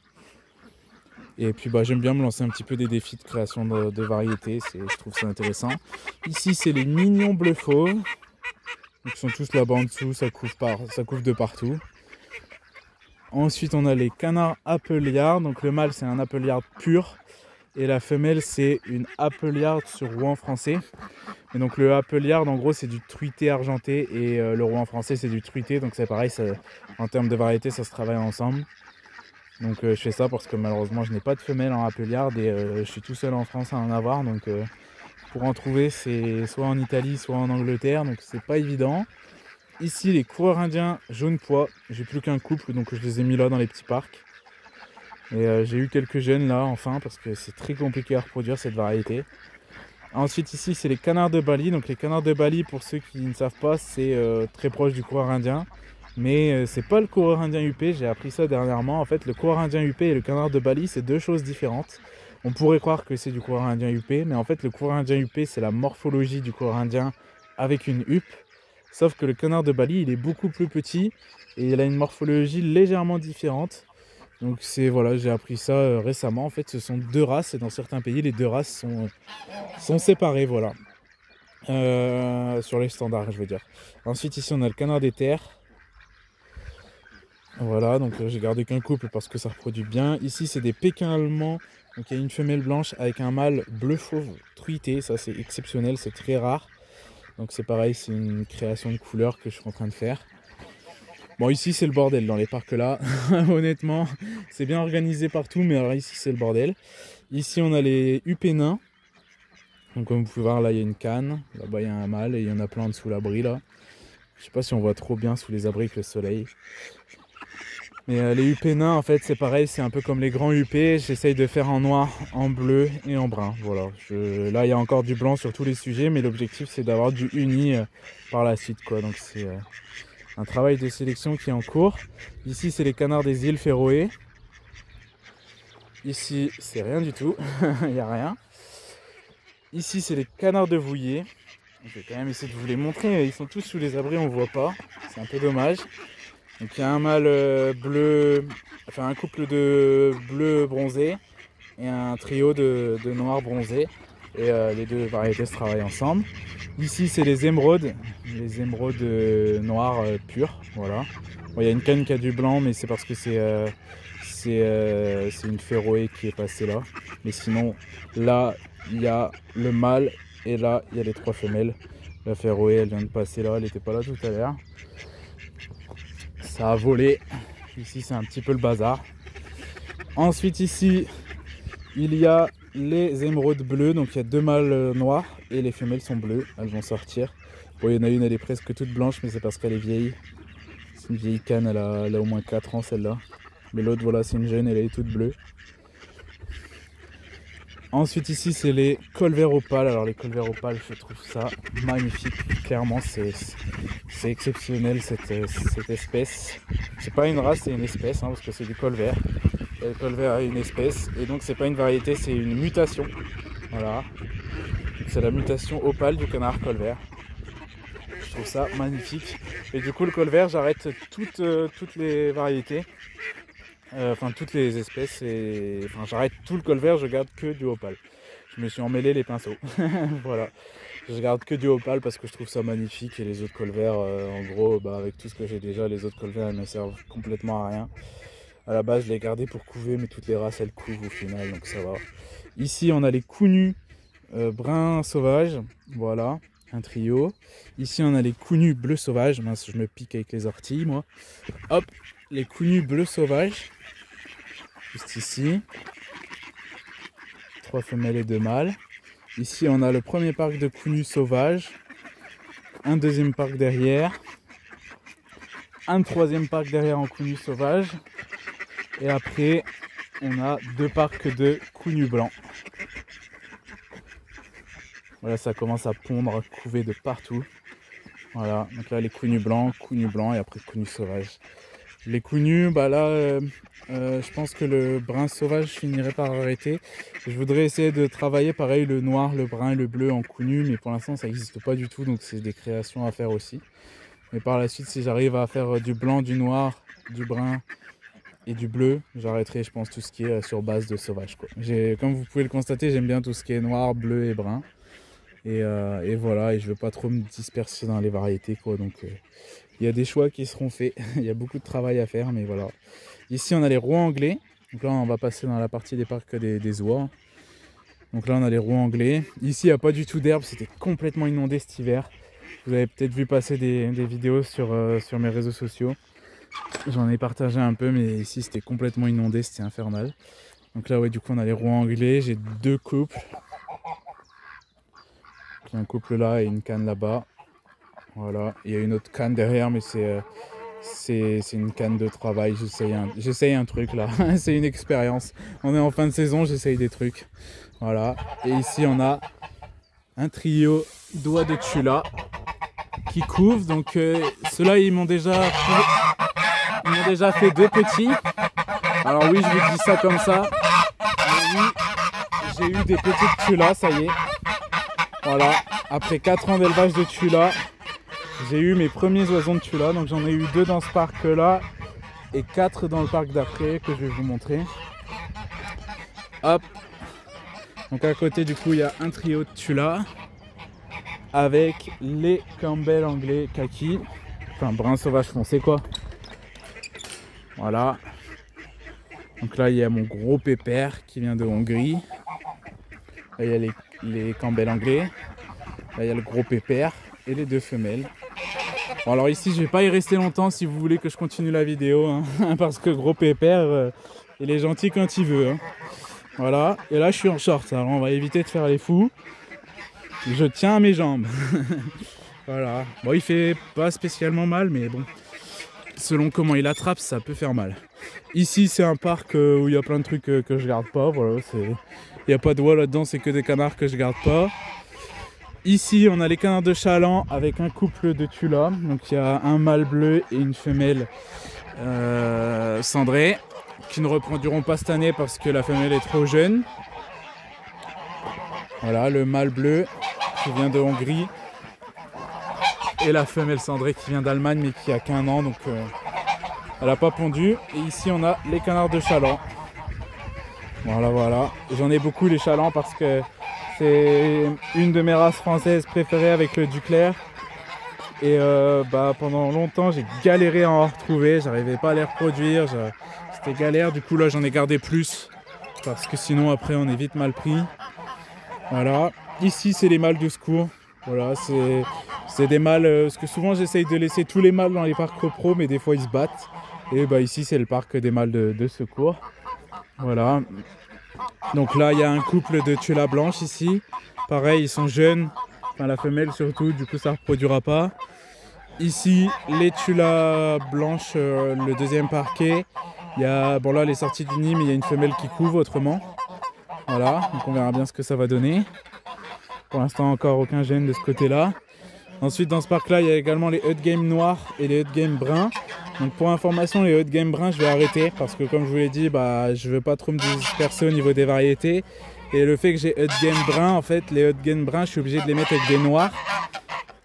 Et puis bah, j'aime bien me lancer un petit peu des défis de création de variétés, je trouve ça intéressant. Ici c'est les mignons bleu fauve, ils sont tous là-bas en dessous, ça couvre de partout. Ensuite, on a les canards appeliards. Donc le mâle, c'est un appeliard pur. Et la femelle, c'est une appeliarde sur Rouen français. Et donc le appeliard, en gros, c'est du truité argenté. Et le Rouen français, c'est du truité. Donc c'est pareil, en termes de variété, ça se travaille ensemble. Donc je fais ça parce que malheureusement, je n'ai pas de femelle en appeliarde. Et je suis tout seul en France à en avoir. Donc pour en trouver, c'est soit en Italie, soit en Angleterre. Donc c'est pas évident. Ici, les coureurs indiens jaune pois. J'ai plus qu'un couple, donc je les ai mis là dans les petits parcs. Et j'ai eu quelques jeunes là, enfin, parce que c'est très compliqué à reproduire cette variété. Ensuite, ici, c'est les canards de Bali. Donc les canards de Bali, pour ceux qui ne savent pas, c'est très proche du coureur indien. Mais c'est pas le coureur indien huppé, j'ai appris ça dernièrement. En fait, le coureur indien huppé et le canard de Bali, c'est deux choses différentes. On pourrait croire que c'est du coureur indien huppé, mais en fait, le coureur indien huppé, c'est la morphologie du coureur indien avec une huppe. Sauf que le canard de Bali, il est beaucoup plus petit et il a une morphologie légèrement différente. Donc voilà, j'ai appris ça récemment. En fait, ce sont deux races et dans certains pays, les deux races sont séparées, voilà. Sur les standards, je veux dire. Ensuite, ici, on a le canard des terres. Voilà, donc j'ai gardé qu'un couple parce que ça reproduit bien. Ici, c'est des pékins allemands. Donc il y a une femelle blanche avec un mâle bleu fauve truité. Ça, c'est exceptionnel, c'est très rare. Donc c'est pareil, c'est une création de couleurs que je suis en train de faire. Bon, ici c'est le bordel dans les parcs là. Honnêtement, c'est bien organisé partout, mais alors ici c'est le bordel. Ici on a les huppés nains. Donc comme vous pouvez voir là, il y a une canne. Là-bas il y a un mâle et il y en a plein en dessous l'abri là. Je sais pas si on voit trop bien sous les abris avec le soleil. Mais les huppés nains en fait c'est pareil, c'est un peu comme les grands huppés. J'essaye de faire en noir, en bleu et en brun. Voilà. Là il y a encore du blanc sur tous les sujets, mais l'objectif c'est d'avoir du uni par la suite quoi. Donc c'est un travail de sélection qui est en cours. Ici c'est les canards des îles Féroé. Ici c'est rien du tout, il n'y a rien. Ici c'est les canards de Vouillé. Je vais quand même essayer de vous les montrer, ils sont tous sous les abris, on ne voit pas. C'est un peu dommage. Donc il y a un mâle bleu, enfin un couple de bleu bronzé et un trio de noir bronzé. Et les deux variétés se travaillent ensemble. Ici c'est les émeraudes noirs purs. Voilà. Bon, il y a une canne qui a du blanc, mais c'est parce que c'est une féroé qui est passée là. Mais sinon là il y a le mâle et là il y a les trois femelles. La féroé elle vient de passer là, elle n'était pas là tout à l'heure. Ça a volé. Ici c'est un petit peu le bazar. Ensuite ici il y a les émeraudes bleues. Donc il y a deux mâles noirs et les femelles sont bleues. Elles vont sortir. Bon, il y en a une, elle est presque toute blanche, mais c'est parce qu'elle est vieille. C'est une vieille canne, elle a au moins 4 ans celle-là. Mais l'autre voilà, c'est une jeune, elle est toute bleue. Ensuite ici c'est les colverts opales. Alors les colverts opales, je trouve ça magnifique. Clairement c'est exceptionnel cette espèce. C'est pas une race, c'est une espèce, hein, parce que c'est du colvert. Et le colvert est une espèce et donc c'est pas une variété, c'est une mutation. Voilà. C'est la mutation opale du canard colvert. Je trouve ça magnifique. Et du coup le colvert, j'arrête toutes les variétés. Enfin toutes les espèces et enfin j'arrête tout le colvert, je garde que du opale. Je me suis emmêlé les pinceaux. Voilà. Je garde que du opale parce que je trouve ça magnifique et les autres colverts en gros avec tout ce que j'ai déjà, les autres colverts elles ne servent complètement à rien. À la base je les gardais pour couver mais toutes les races elles couvent au final donc ça va. Ici on a les coups nus bruns sauvages, voilà. un trio. Ici on a les counus bleu sauvage. Mince, je me pique avec les orties moi. Hop, les counus bleu sauvage. Juste ici. 3 femelles et 2 mâles. Ici on a le premier parc de counus sauvages. Un deuxième parc derrière. Un troisième parc derrière en counus sauvages. Et après on a 2 parcs de counus blancs. Voilà, ça commence à pondre, à couver de partout. Voilà, donc là les counus blancs et après counus sauvages. Les counus, bah là, je pense que le brun sauvage finirait par arrêter. Je voudrais essayer de travailler pareil le noir, le brun et le bleu en counus, mais pour l'instant ça n'existe pas du tout, donc c'est des créations à faire aussi. Mais par la suite, si j'arrive à faire du blanc, du noir, du brun et du bleu, j'arrêterai, je pense, tout ce qui est sur base de sauvage, quoi. Comme vous pouvez le constater, j'aime bien tout ce qui est noir, bleu et brun. Et voilà, et je veux pas trop me disperser dans les variétés, quoi. Donc il y a des choix qui seront faits. Il y a beaucoup de travail à faire, mais voilà. Ici on a les rois anglais. Donc là on va passer dans la partie des parcs des oies. Donc là on a les rois anglais. Ici il n'y a pas du tout d'herbe, c'était complètement inondé cet hiver. Vous avez peut-être vu passer des vidéos sur mes réseaux sociaux. J'en ai partagé un peu, mais ici c'était complètement inondé, c'était infernal. Donc là ouais, du coup on a les rois anglais. J'ai 2 couples. Il y a un couple là et une canne là-bas. Voilà, il y a une autre canne derrière, mais c'est une canne de travail. J'essaye un truc là, c'est une expérience. On est en fin de saison, j'essaye des trucs. Voilà, et ici on a un trio d'oies de Tula qui couvent. Donc ceux-là ils m'ont déjà fait 2 petits. Alors oui, je vous dis ça comme ça. Mais oui, j'ai eu des petites Tula, ça y est. Voilà, après 4 ans d'élevage de Tula, j'ai eu mes premiers oisons de Tula. Donc j'en ai eu 2 dans ce parc là et 4 dans le parc d'après que je vais vous montrer. Hop. Donc à côté du coup il y a un trio de Tula avec les Campbell anglais kaki. Enfin brun sauvage foncé quoi. Voilà. Donc là il y a mon gros pépère qui vient de Hongrie. Là il y a les Campbell anglais. Là il y a le gros pépère et les 2 femelles. Bon, alors ici je vais pas y rester longtemps si vous voulez que je continue la vidéo hein, parce que gros pépère il est gentil quand il veut hein. Voilà, et là je suis en short, alors on va éviter de faire les fous. Je tiens à mes jambes. Voilà, bon il fait pas spécialement mal, mais bon, selon comment il attrape ça peut faire mal. Ici c'est un parc où il y a plein de trucs que je garde pas. Voilà, il n'y a pas de oies là-dedans, c'est que des canards que je garde pas. Ici on a les canards de Chaland avec un couple de Tula. Donc il y a un mâle bleu et une femelle cendrée qui ne reproduiront pas cette année parce que la femelle est trop jeune. Voilà, le mâle bleu qui vient de Hongrie et la femelle cendrée qui vient d'Allemagne mais qui a qu'1 an, donc elle n'a pas pondu. Et ici on a les canards de Chaland. Voilà, j'en ai beaucoup les Chalands parce que c'est une de mes races françaises préférées avec le Duclair. Et pendant longtemps j'ai galéré à en retrouver, j'arrivais pas à les reproduire, c'était galère. Du coup là j'en ai gardé plus parce que sinon après on est vite mal pris. Voilà, ici c'est les mâles de secours. Voilà, c'est des mâles, parce que souvent j'essaye de laisser tous les mâles dans les parcs pro, mais des fois ils se battent. Et ici c'est le parc des mâles de secours. Voilà, donc là il y a un couple de Tula blanches ici. Pareil, ils sont jeunes, enfin la femelle surtout, du coup ça ne reproduira pas. Ici les Tula blanches, le deuxième parquet. Il y a, bon là elle est sortie du nid, mais il y a une femelle qui couve autrement. Voilà, donc on verra bien ce que ça va donner. Pour l'instant encore aucun gène de ce côté là. Ensuite dans ce parc là il y a également les Hut Game noirs et les Hut Game bruns. Donc pour information, les Hut Game bruns je vais arrêter parce que comme je vous l'ai dit, je veux pas trop me disperser au niveau des variétés. Et le fait que j'ai Hut Game brun, en fait les Hut Game bruns je suis obligé de les mettre avec des noirs.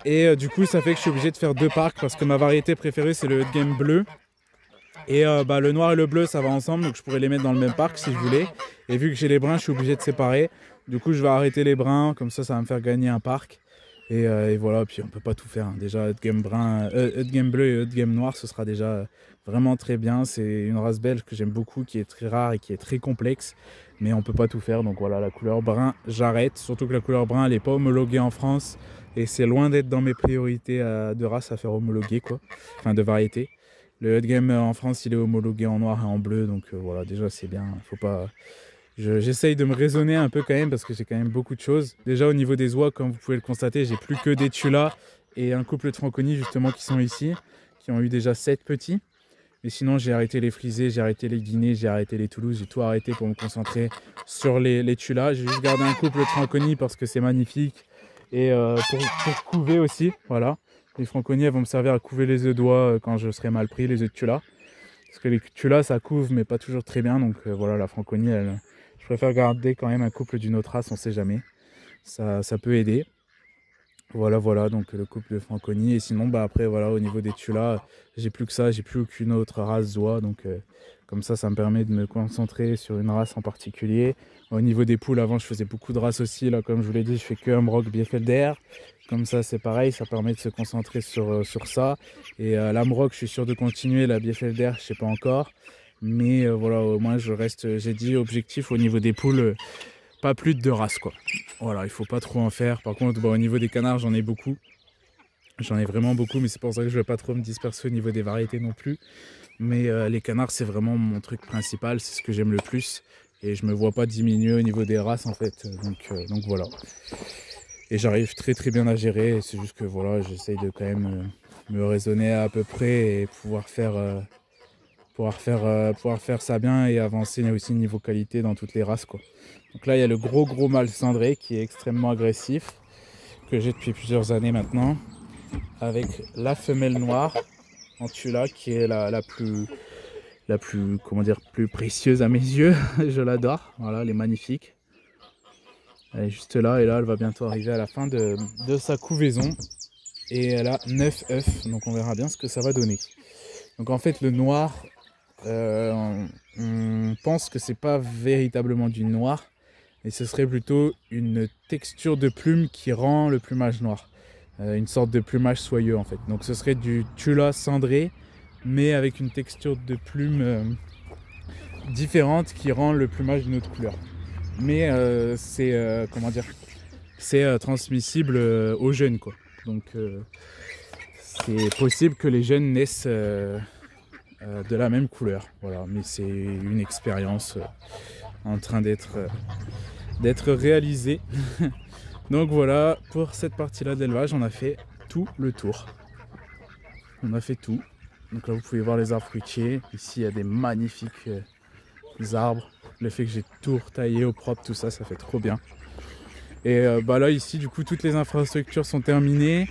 Et du coup ça fait que je suis obligé de faire 2 parcs parce que ma variété préférée c'est le Hut Game bleu. Et le noir et le bleu ça va ensemble, donc je pourrais les mettre dans le même parc si je voulais. Et vu que j'ai les bruns je suis obligé de séparer. Du coup je vais arrêter les bruns, comme ça va me faire gagner un parc. Et voilà, puis on peut pas tout faire, hein. Déjà, Game brun, Game bleu et Game noir, ce sera déjà vraiment très bien. C'est une race belge que j'aime beaucoup, qui est très rare et qui est très complexe. Mais on peut pas tout faire, donc voilà, la couleur brun, j'arrête. Surtout que la couleur brun, elle n'est pas homologuée en France. Et c'est loin d'être dans mes priorités de race à faire homologuer, quoi. Enfin, de variété. Le Game en France, il est homologué en noir et en bleu. Donc voilà, déjà, c'est bien. Faut pas... J'essaye de me raisonner un peu quand même parce que j'ai quand même beaucoup de choses. Déjà au niveau des oies, comme vous pouvez le constater, j'ai plus que des tulas et un couple de franconie justement qui sont ici, qui ont eu déjà 7 petits. Mais sinon j'ai arrêté les frisés, j'ai arrêté les guinées, j'ai arrêté les toulouses, j'ai tout arrêté pour me concentrer sur les tulas. J'ai juste gardé un couple de franconie parce que c'est magnifique et pour couver aussi, voilà. Les franconie elles vont me servir à couver les œufs d'oie quand je serai mal pris, les œufs de tulas. Parce que les tulas ça couve mais pas toujours très bien, donc voilà, la franconie elle... Je préfère garder quand même un couple d'une autre race, on sait jamais. Ça peut aider. Voilà, donc le couple de franconie. Et sinon, bah après, voilà, au niveau des tulas, j'ai plus que ça, j'ai plus aucune autre race d'oie. Donc comme ça me permet de me concentrer sur une race en particulier. Au niveau des poules, avant, je faisais beaucoup de races aussi. Là, comme je vous l'ai dit, je fais que Ambrock Bieffelder. Comme ça, c'est pareil, ça permet de se concentrer sur ça. Et l'Ambrock, je suis sûr de continuer. La Bieffelder, je sais pas encore. Mais voilà, au moins je reste, j'ai dit objectif au niveau des poules, pas plus de 2 races quoi. Voilà, il faut pas trop en faire. Par contre, bon, au niveau des canards, j'en ai beaucoup. J'en ai vraiment beaucoup, mais c'est pour ça que je vais pas trop me disperser au niveau des variétés non plus. Mais les canards, c'est vraiment mon truc principal, c'est ce que j'aime le plus. Et je me vois pas diminuer au niveau des races en fait. Donc voilà. Et j'arrive très bien à gérer. C'est juste que voilà, j'essaye de quand même me raisonner à peu près et pouvoir faire ça bien et avancer aussi niveau qualité dans toutes les races quoi. Donc là il y a le gros mâle cendré qui est extrêmement agressif, que j'ai depuis plusieurs années maintenant, avec la femelle noire en tula qui est la plus comment dire, plus précieuse à mes yeux. Je l'adore, voilà, elle est magnifique. Elle est juste là et là elle va bientôt arriver à la fin de sa couvaison et elle a 9 œufs, donc on verra bien ce que ça va donner. Donc en fait le noir, on pense que c'est pas véritablement du noir, mais ce serait plutôt une texture de plume qui rend le plumage noir, une sorte de plumage soyeux en fait. Donc ce serait du tula cendré, mais avec une texture de plume différente qui rend le plumage d'une autre couleur. Mais c'est comment dire, c'est transmissible aux jeunes quoi. Donc c'est possible que les jeunes naissent de la même couleur, voilà, mais c'est une expérience en train d'être réalisée. Donc voilà, pour cette partie-là d'élevage, on a fait tout le tour. On a fait tout. Donc là, vous pouvez voir les arbres fruitiers. Ici, il y a des magnifiques arbres. Le fait que j'ai tout retaillé au propre, tout ça, ça fait trop bien. Et bah là, ici, du coup, toutes les infrastructures sont terminées.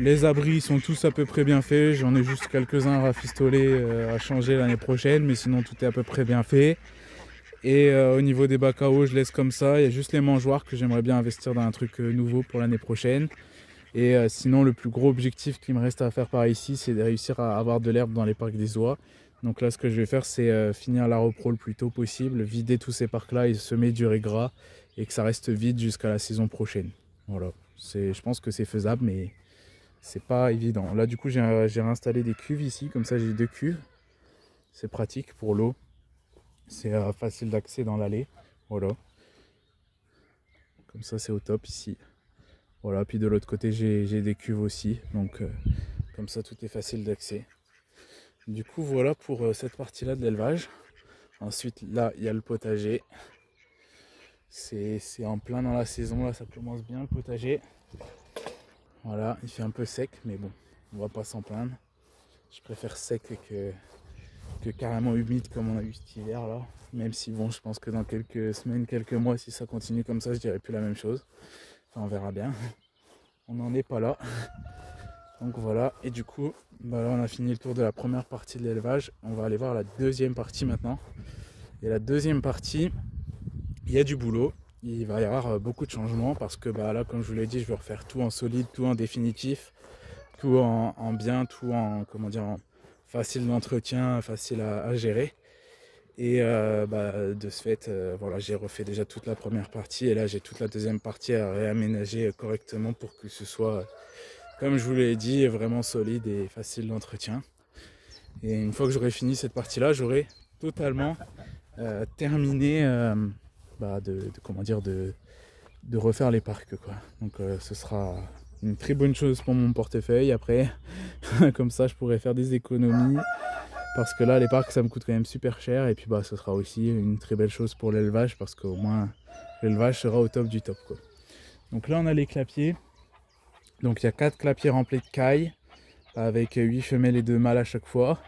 Les abris sont tous à peu près bien faits. J'en ai juste quelques-uns rafistolés à changer l'année prochaine, mais sinon tout est à peu près bien fait. Et au niveau des bacs à eau, je laisse comme ça. Il y a juste les mangeoires que j'aimerais bien investir dans un truc nouveau pour l'année prochaine. Et sinon, le plus gros objectif qui me reste à faire par ici, c'est de réussir à avoir de l'herbe dans les parcs des oies. Donc là, ce que je vais faire, c'est finir la repro le plus tôt possible, vider tous ces parcs-là et semer du régras et que ça reste vide jusqu'à la saison prochaine. Voilà. Je pense que c'est faisable, mais c'est pas évident. Là, du coup, j'ai réinstallé des cuves ici. Comme ça, j'ai 2 cuves. C'est pratique pour l'eau. C'est facile d'accès dans l'allée. Voilà. Comme ça, c'est au top ici. Voilà. Puis de l'autre côté, j'ai des cuves aussi. Donc, comme ça, tout est facile d'accès. Du coup, voilà pour cette partie-là de l'élevage. Ensuite, là, il y a le potager. C'est en plein dans la saison. Là, ça commence bien le potager. Voilà, il fait un peu sec, mais bon, on va pas s'en plaindre. Je préfère sec que carrément humide comme on a eu cet hiver là. Même si bon, je pense que dans quelques semaines, quelques mois, si ça continue comme ça, je dirais plus la même chose. Enfin, on verra bien. On n'en est pas là. Donc voilà, et du coup, bah là, on a fini le tour de la première partie de l'élevage. On va aller voir la deuxième partie maintenant. Et la deuxième partie, il y a du boulot. Il va y avoir beaucoup de changements parce que bah, là, comme je vous l'ai dit, je vais refaire tout en solide, tout en définitif, tout en bien, tout en, comment dire, en facile d'entretien, facile à gérer. Et de ce fait, voilà, j'ai refait déjà toute la première partie et là j'ai toute la deuxième partie à réaménager correctement pour que ce soit, comme je vous l'ai dit, vraiment solide et facile d'entretien. Et une fois que j'aurai fini cette partie-là, j'aurai totalement terminé de refaire les parcs, quoi. Donc ce sera une très bonne chose pour mon portefeuille après. Comme ça je pourrais faire des économies. Parce que là, les parcs, ça me coûte quand même super cher. Et puis, ce sera aussi une très belle chose pour l'élevage. Parce qu'au moins, l'élevage sera au top du top, quoi. Donc là, on a les clapiers. Donc, il y a 4 clapiers remplis de cailles. Avec 8 femelles et 2 mâles à chaque fois.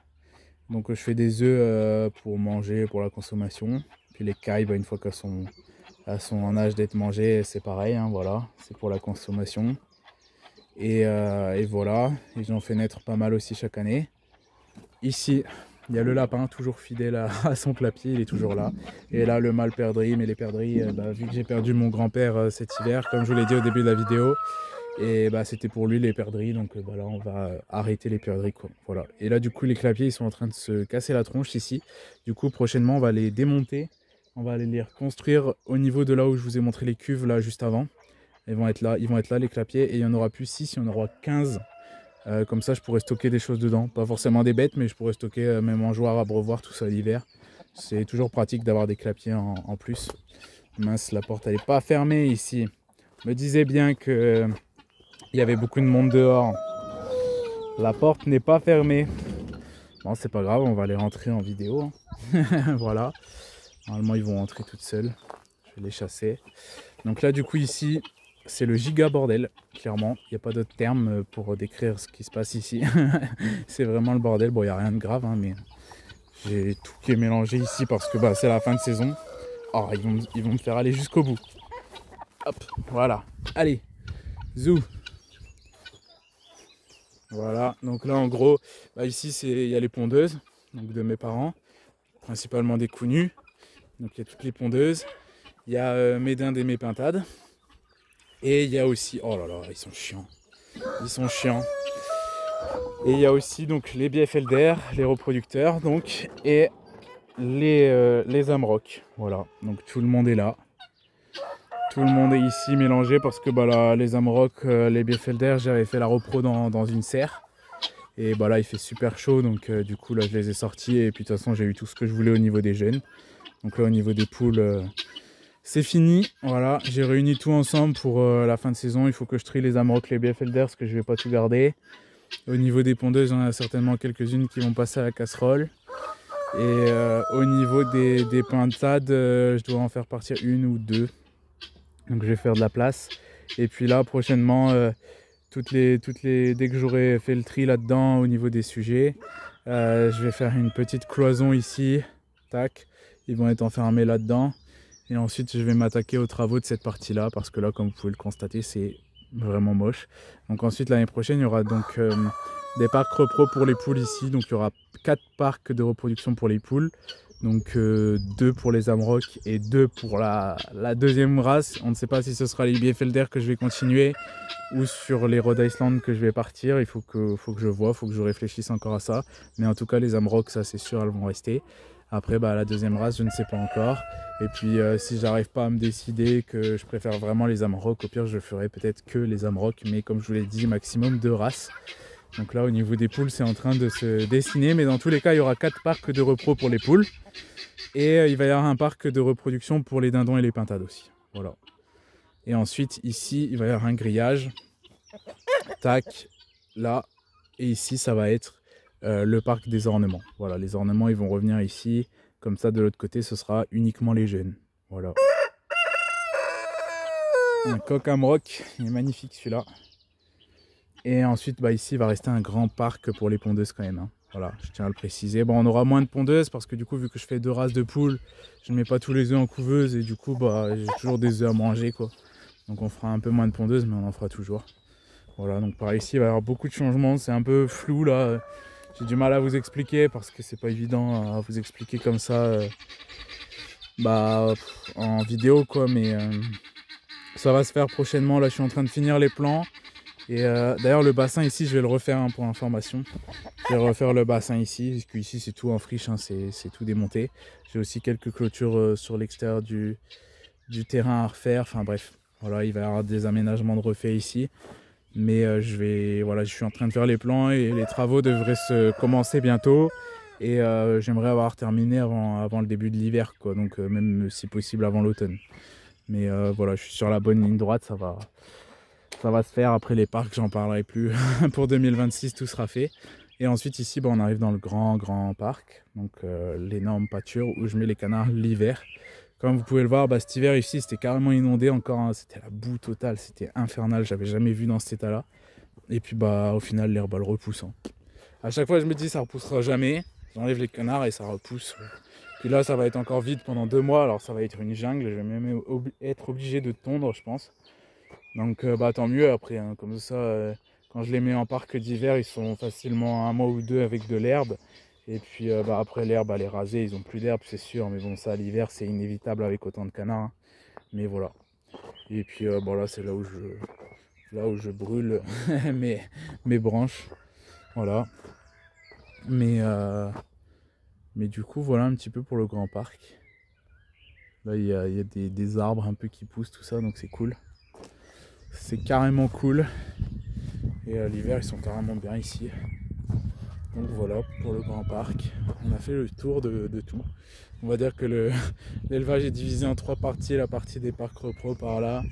Donc, je fais des œufs pour manger, pour la consommation. Puis les cailles, une fois qu'elles sont en âge d'être mangées, c'est pareil. Hein, voilà, c'est pour la consommation. Et voilà. Et j'en fais naître pas mal aussi chaque année. Ici, il y a le lapin, toujours fidèle à son clapier, il est toujours là. Et là, le mâle perdrix, mais les perdrix, vu que j'ai perdu mon grand-père cet hiver, comme je vous l'ai dit au début de la vidéo, et c'était pour lui les perdrix, donc là, on va arrêter les perdrix, quoi. Voilà. Et là, du coup, les clapiers, ils sont en train de se casser la tronche ici. Du coup, prochainement, on va les démonter, on va aller les reconstruire au niveau de là où je vous ai montré les cuves, là, juste avant. Ils vont être là, les clapiers, et il n'y en aura plus 6, il y en aura 15. Comme ça je pourrais stocker des choses dedans, pas forcément des bêtes mais je pourrais stocker mes mangeoires, abreuvoirs, tout ça l'hiver. C'est toujours pratique d'avoir des clapiers en plus. Mince, la porte elle n'est pas fermée ici. Je me disais bien que il y avait beaucoup de monde dehors. La porte n'est pas fermée. Bon, c'est pas grave, on va les rentrer en vidéo, hein. Voilà, normalement ils vont rentrer toutes seules. Je vais les chasser. Donc là du coup ici c'est le giga bordel, clairement. Il n'y a pas d'autre terme pour décrire ce qui se passe ici. C'est vraiment le bordel. Bon, il n'y a rien de grave, hein, mais j'ai tout qui est mélangé ici parce que c'est la fin de saison. Oh, ils vont me faire aller jusqu'au bout. Hop, voilà. Allez, zou. Voilà, donc là en gros, ici il y a les pondeuses donc de mes parents, principalement des coups nus. Donc il y a toutes les pondeuses. Il y a mes dindes et mes pintades. Et il y a aussi, oh là là, ils sont chiants. Ils sont chiants. Et il y a aussi donc les Bieffelder, les reproducteurs, donc, et les Amrock. Voilà, donc tout le monde est là. Tout le monde est ici mélangé parce que là, les Amrock, les Bieffelder, j'avais fait la repro dans une serre. Et là, il fait super chaud, donc du coup, là, je les ai sortis. Et puis de toute façon, j'ai eu tout ce que je voulais au niveau des jeunes. Donc là, au niveau des poules... c'est fini, voilà, j'ai réuni tout ensemble pour la fin de saison. Il faut que je trie les Amrock, les Bieffelder, parce que je ne vais pas tout garder. Au niveau des pondeuses, on a certainement quelques-unes qui vont passer à la casserole. Et au niveau des pintades, je dois en faire partir 1 ou 2. Donc je vais faire de la place. Et puis là, prochainement, dès que j'aurai fait le tri là-dedans au niveau des sujets, je vais faire une petite cloison ici. Tac, ils vont être enfermés là-dedans. Et ensuite, je vais m'attaquer aux travaux de cette partie-là parce que là, comme vous pouvez le constater, c'est vraiment moche. Donc ensuite, l'année prochaine, il y aura donc des parcs repro pour les poules ici. Donc il y aura 4 parcs de reproduction pour les poules. Donc 2 pour les Amrock et 2 pour la deuxième race. On ne sait pas si ce sera les Bieffelder que je vais continuer ou sur les Rhode Island que je vais partir. Il faut que je vois, il faut que je réfléchisse encore à ça. Mais en tout cas, les Amrock, ça c'est sûr, elles vont rester. Après, la deuxième race, je ne sais pas encore. Et puis, si j'arrive pas à me décider que je préfère vraiment les Amrock, au pire, je ferai peut-être que les Amrock. Mais comme je vous l'ai dit, maximum 2 races. Donc là, au niveau des poules, c'est en train de se dessiner. Mais dans tous les cas, il y aura 4 parcs de repro pour les poules. Et il va y avoir un parc de reproduction pour les dindons et les pintades aussi. Voilà. Et ensuite, ici, il va y avoir un grillage. Tac, là. Et ici, ça va être le parc des ornements. Voilà, les ornements ils vont revenir ici. Comme ça, de l'autre côté, ce sera uniquement les jeunes. Voilà. Un coq Amrock, il est magnifique celui-là. Et ensuite, ici, il va rester un grand parc pour les pondeuses quand même. Hein. Voilà, je tiens à le préciser. Bon, on aura moins de pondeuses parce que du coup, vu que je fais 2 races de poules, je ne mets pas tous les œufs en couveuse et du coup, j'ai toujours des œufs à manger, quoi. Donc on fera un peu moins de pondeuses, mais on en fera toujours. Voilà, donc par ici, il va y avoir beaucoup de changements. C'est un peu flou là. J'ai du mal à vous expliquer parce que c'est pas évident à vous expliquer comme ça en vidéo, quoi. Mais ça va se faire prochainement. Là, je suis en train de finir les plans. Et d'ailleurs le bassin ici je vais le refaire hein, pour information. Je vais refaire le bassin ici, parce qu'ici c'est tout en friche, hein, c'est tout démonté. J'ai aussi quelques clôtures sur l'extérieur du terrain à refaire, enfin bref. Voilà, il va y avoir des aménagements de refait ici. Mais voilà, je suis en train de faire les plans et les travaux devraient se commencer bientôt. Et j'aimerais avoir terminé avant le début de l'hiver, quoi. Donc même si possible avant l'automne. Mais voilà, je suis sur la bonne ligne droite, ça va se faire. Après les parcs, j'en parlerai plus. Pour 2026, tout sera fait. Et ensuite ici, on arrive dans le grand parc. Donc l'énorme pâture où je mets les canards l'hiver. Comme vous pouvez le voir, cet hiver ici, c'était carrément inondé encore. Hein. C'était la boue totale, c'était infernal. J'avais jamais vu dans cet état-là. Et puis au final, l'herbe elle repousse. Hein. À chaque fois, je me dis ça repoussera jamais. J'enlève les canards et ça repousse. Puis là, ça va être encore vide pendant 2 mois. Alors ça va être une jungle. Je vais même être obligé de tondre, je pense. Donc tant mieux après. Hein. Comme ça, quand je les mets en parc d'hiver, ils sont facilement 1 mois ou 2 avec de l'herbe. Et puis après l'herbe elle est rasée, ils ont plus d'herbe c'est sûr, mais bon ça l'hiver c'est inévitable avec autant de canards. Hein. Mais voilà. Et puis là c'est là où je brûle mes branches. Voilà. Mais du coup voilà un petit peu pour le grand parc. Là il y a des arbres un peu qui poussent tout ça, donc c'est cool. C'est carrément cool. Et l'hiver ils sont carrément bien ici. Donc voilà pour le grand parc, on a fait le tour de tout. On va dire que l'élevage est divisé en 3 parties, la partie des parcs repros par là,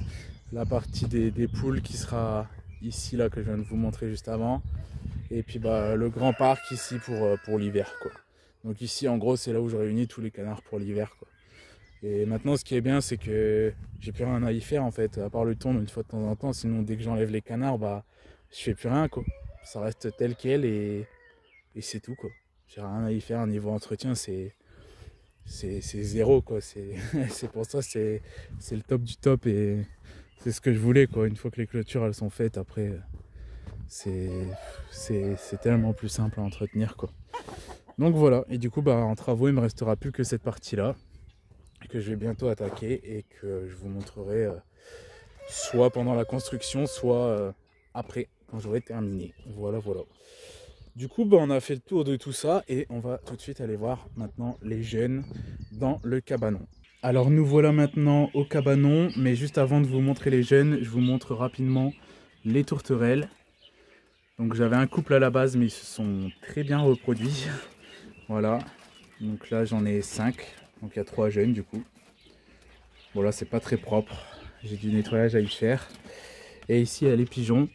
la partie des poules qui sera ici là que je viens de vous montrer juste avant, et puis le grand parc ici pour l'hiver quoi. Donc ici en gros c'est là où je réunis tous les canards pour l'hiver quoi. Et maintenant ce qui est bien c'est que j'ai plus rien à y faire en fait, à part le tondre une fois de temps en temps, sinon dès que j'enlève les canards je fais plus rien quoi. Ça reste tel quel et c'est tout quoi. J'ai rien à y faire, niveau entretien c'est zéro quoi. C'est pour ça c'est le top du top et c'est ce que je voulais quoi. Une fois que les clôtures elles sont faites après c'est tellement plus simple à entretenir quoi. Donc voilà, et du coup en travaux il me restera plus que cette partie là que je vais bientôt attaquer et que je vous montrerai soit pendant la construction soit après quand j'aurai terminé. Voilà. Du coup, on a fait le tour de tout ça et on va tout de suite aller voir maintenant les jeunes dans le cabanon. Alors nous voilà maintenant au cabanon, mais juste avant de vous montrer les jeunes, je vous montre rapidement les tourterelles. Donc j'avais un couple à la base, mais ils se sont très bien reproduits. Voilà, donc là j'en ai 5, donc il y a 3 jeunes du coup. Voilà, c'est pas très propre, j'ai du nettoyage à y faire. Et ici il y a les pigeons.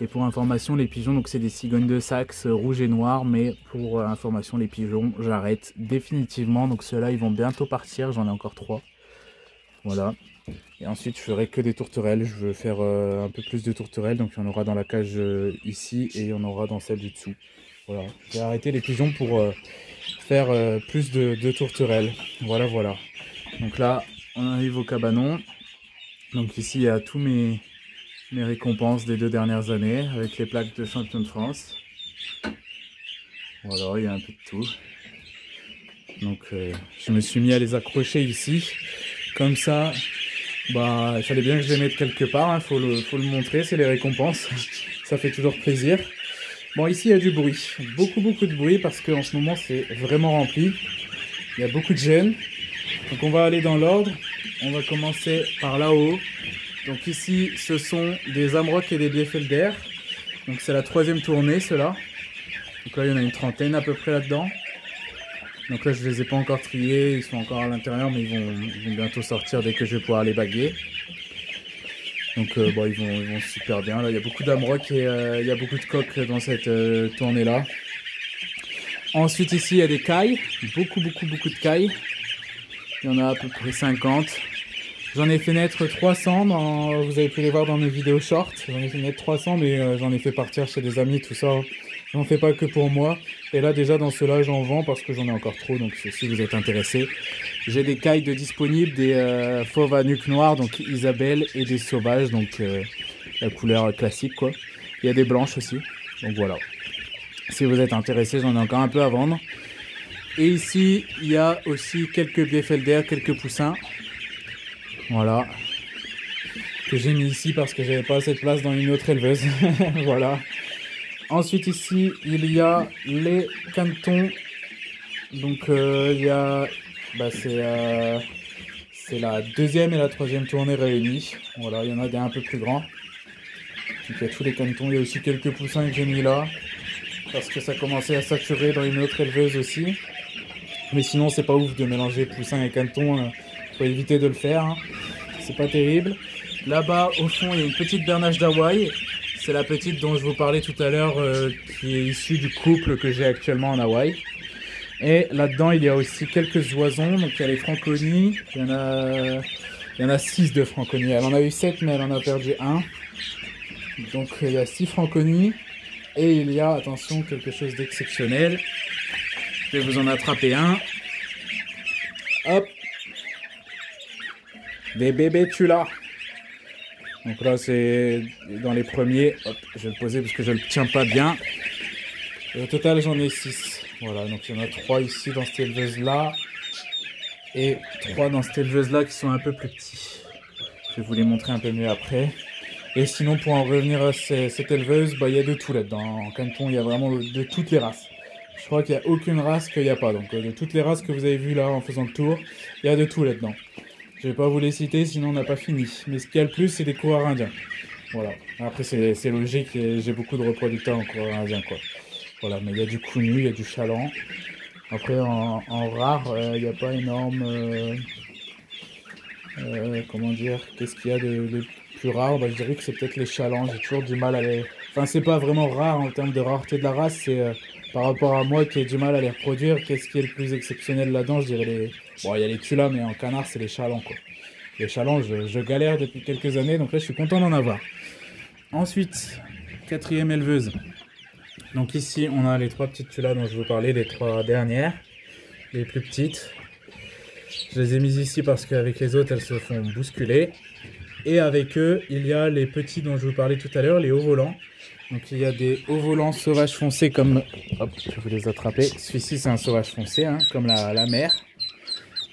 Et pour information, les pigeons, donc c'est des cigognes de Saxe rouges et noirs, mais pour information, les pigeons, j'arrête définitivement. Donc ceux-là, ils vont bientôt partir, j'en ai encore 3. Voilà. Et ensuite, je ferai que des tourterelles. Je veux faire un peu plus de tourterelles, donc il y en aura dans la cage ici et il y en aura dans celle du dessous. Voilà. Je vais arrêter les pigeons pour faire plus de tourterelles. Voilà. Donc là, on arrive au cabanon. Donc ici, il y a tous mes récompenses des 2 dernières années avec les plaques de champion de France. Voilà, il y a un peu de tout. Donc je me suis mis à les accrocher ici. Comme ça, il fallait bien que je les mette quelque part. Hein. Faut le montrer, c'est les récompenses. Ça fait toujours plaisir. Bon, ici il y a du bruit. Beaucoup de bruit parce qu'en ce moment c'est vraiment rempli. Il y a beaucoup de jeunes. Donc on va aller dans l'ordre. On va commencer par là-haut. Donc ici, ce sont des Amrock et des Bieffelder. Donc c'est la 3e tournée, ceux-là. Donc là, il y en a une 30aine à peu près là-dedans. Donc là, je ne les ai pas encore triés, ils sont encore à l'intérieur, mais ils vont bientôt sortir dès que je vais pouvoir les baguer. Donc ils vont super bien. Là, il y a beaucoup d'Amrock et il y a beaucoup de coqs dans cette tournée-là. Ensuite, ici, il y a des cailles. Beaucoup de cailles. Il y en a à peu près 50. J'en ai fait naître 300, vous avez pu les voir dans mes vidéos short. J'en ai fait naître 300, mais j'en ai fait partir chez des amis, tout ça. J'en fais pas que pour moi. Et là, déjà, dans ceux-là, j'en vends parce que j'en ai encore trop. Donc, si vous êtes intéressés, j'ai des cailles de disponibles, des fauves à nuque noire, donc Isabelle, et des sauvages, donc la couleur classique, quoi. Il y a des blanches aussi. Donc, voilà. Si vous êtes intéressés, j'en ai encore un peu à vendre. Et ici, il y a aussi quelques Bieffelder, quelques poussins. Voilà. que j'ai mis ici parce que j'avais pas assez de place dans une autre éleveuse. Voilà. Ensuite ici, il y a les canetons. Donc il y a... c'est la deuxième et la troisième tournée réunies. Voilà, il y en a des un peu plus grands. Donc il y a tous les canetons. Il y a aussi quelques poussins que j'ai mis là. Parce que ça commençait à saturer dans une autre éleveuse aussi. Mais sinon, c'est pas ouf de mélanger poussins et canetons. Faut éviter de le faire. Hein. C'est pas terrible. Là-bas, au fond, il y a une petite bernache d'Hawaï. C'est la petite dont je vous parlais tout à l'heure, qui est issue du couple que j'ai actuellement en Hawaï. Et là-dedans, il y a aussi quelques oisons. Donc il y a les franconies. Il y en a 6 de franconies. Elle en a eu 7, mais elle en a perdu 1. Donc il y a 6 franconies. Et il y a, attention, quelque chose d'exceptionnel. Je vais vous en attraper un. Hop. Des bébés Tula. Donc là, c'est dans les premiers. Hop, je vais le poser parce que je ne le tiens pas bien. Et au total, j'en ai 6. Voilà, donc il y en a 3 ici dans cette éleveuse-là. Et 3 dans cette éleveuse-là qui sont un peu plus petits. Je vais vous les montrer un peu mieux après. Et sinon, pour en revenir à cette éleveuse, il y a de tout là-dedans. En caneton, il y a vraiment de toutes les races. Je crois qu'il n'y a aucune race qu'il n'y a pas. Donc de toutes les races que vous avez vues là en faisant le tour, il y a de tout là-dedans. Je ne vais pas vous les citer, sinon on n'a pas fini. Mais ce qu'il y a le plus, c'est des coureurs indiens. Voilà. Après, c'est logique, j'ai beaucoup de reproducteurs en coureurs indiens, quoi. Voilà, mais il y a du cougnou, il y a du chaland. Après, en rare, il n'y a pas énorme... comment dire? Qu'est-ce qu'il y a de plus rare? Je dirais que c'est peut-être les chalands. J'ai toujours du mal à les... Enfin, c'est pas vraiment rare en termes de rareté de la race. C'est par rapport à moi qui ai du mal à les reproduire. Qu'est-ce qui est le plus exceptionnel là-dedans? Je dirais les... Bon, il y a les tulas, mais en canard, c'est les chalands, quoi. Les chalands, je galère depuis quelques années. Donc là, je suis content d'en avoir. Ensuite, 4e éleveuse. Donc ici, on a les 3 petites tulas dont je vous parlais, les 3 dernières, les plus petites. Je les ai mises ici parce qu'avec les autres, elles se font bousculer. Et avec eux, il y a les petits dont je vous parlais tout à l'heure, les hauts volants. Donc il y a des hauts volants sauvages foncés comme... Hop, je vais vous les attraper. Celui-ci, c'est un sauvage foncé, hein, comme la mère.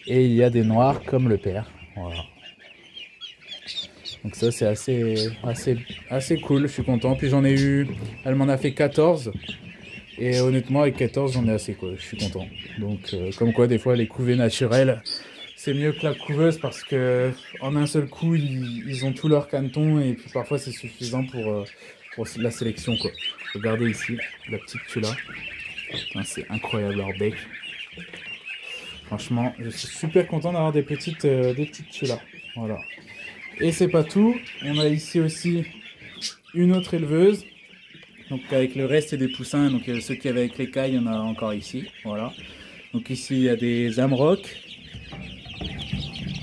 Et il y a des noirs comme le père. Voilà. Donc ça, c'est assez cool, je suis content. Puis j'en ai eu... Elle m'en a fait 14. Et honnêtement, avec 14, j'en ai assez, quoi. Je suis content. Donc, comme quoi, des fois, les couvées naturelles, c'est mieux que la couveuse parce que en un seul coup, ils ont tout leur caneton et puis parfois, c'est suffisant pour la sélection, quoi. Regardez ici, la petite tula. C'est incroyable, leur bec. Franchement, je suis super content d'avoir des petites tulas. Voilà. Et c'est pas tout. On a ici aussi une autre éleveuse. Donc avec le reste c'est des poussins, donc ceux qui avaient avec les cailles, il y en a encore ici, voilà. Donc ici il y a des amrocs.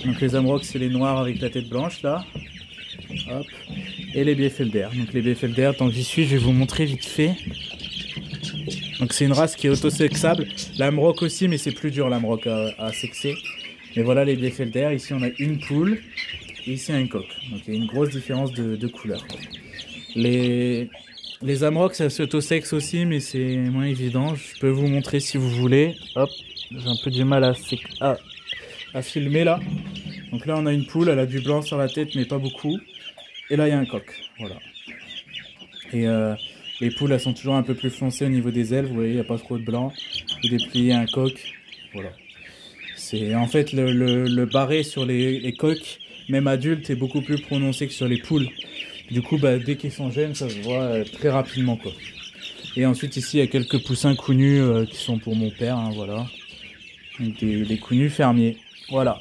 Donc les amrocs c'est les noirs avec la tête blanche là. Hop. Et les Bieffelder. Donc les Bieffelder, tant que j'y suis, je vais vous montrer vite fait. Donc c'est une race qui est autosexable. L'amroc aussi, mais c'est plus dur l'amroc à sexer. Mais voilà les Bieffelder, ici on a une poule et ici un coq. Donc il y a une grosse différence de couleur. Les amrocs, ça s'autosexe aussi, mais c'est moins évident. Je peux vous montrer si vous voulez. Hop, j'ai un peu du mal à filmer là. Donc là, on a une poule, elle a du blanc sur la tête, mais pas beaucoup. Et là, il y a un coq. Voilà. Et les poules, elles sont toujours un peu plus foncées au niveau des ailes. Vous voyez, il n'y a pas trop de blanc. Vous dépliez un coq. Voilà. C'est en fait le barré sur les coqs, même adultes, est beaucoup plus prononcé que sur les poules. Du coup, dès qu'ils sont jeunes, ça se voit très rapidement, quoi. Et ensuite, ici, il y a quelques poussins cougnus qui sont pour mon père, hein, voilà. Donc, des cougnus fermiers. Voilà.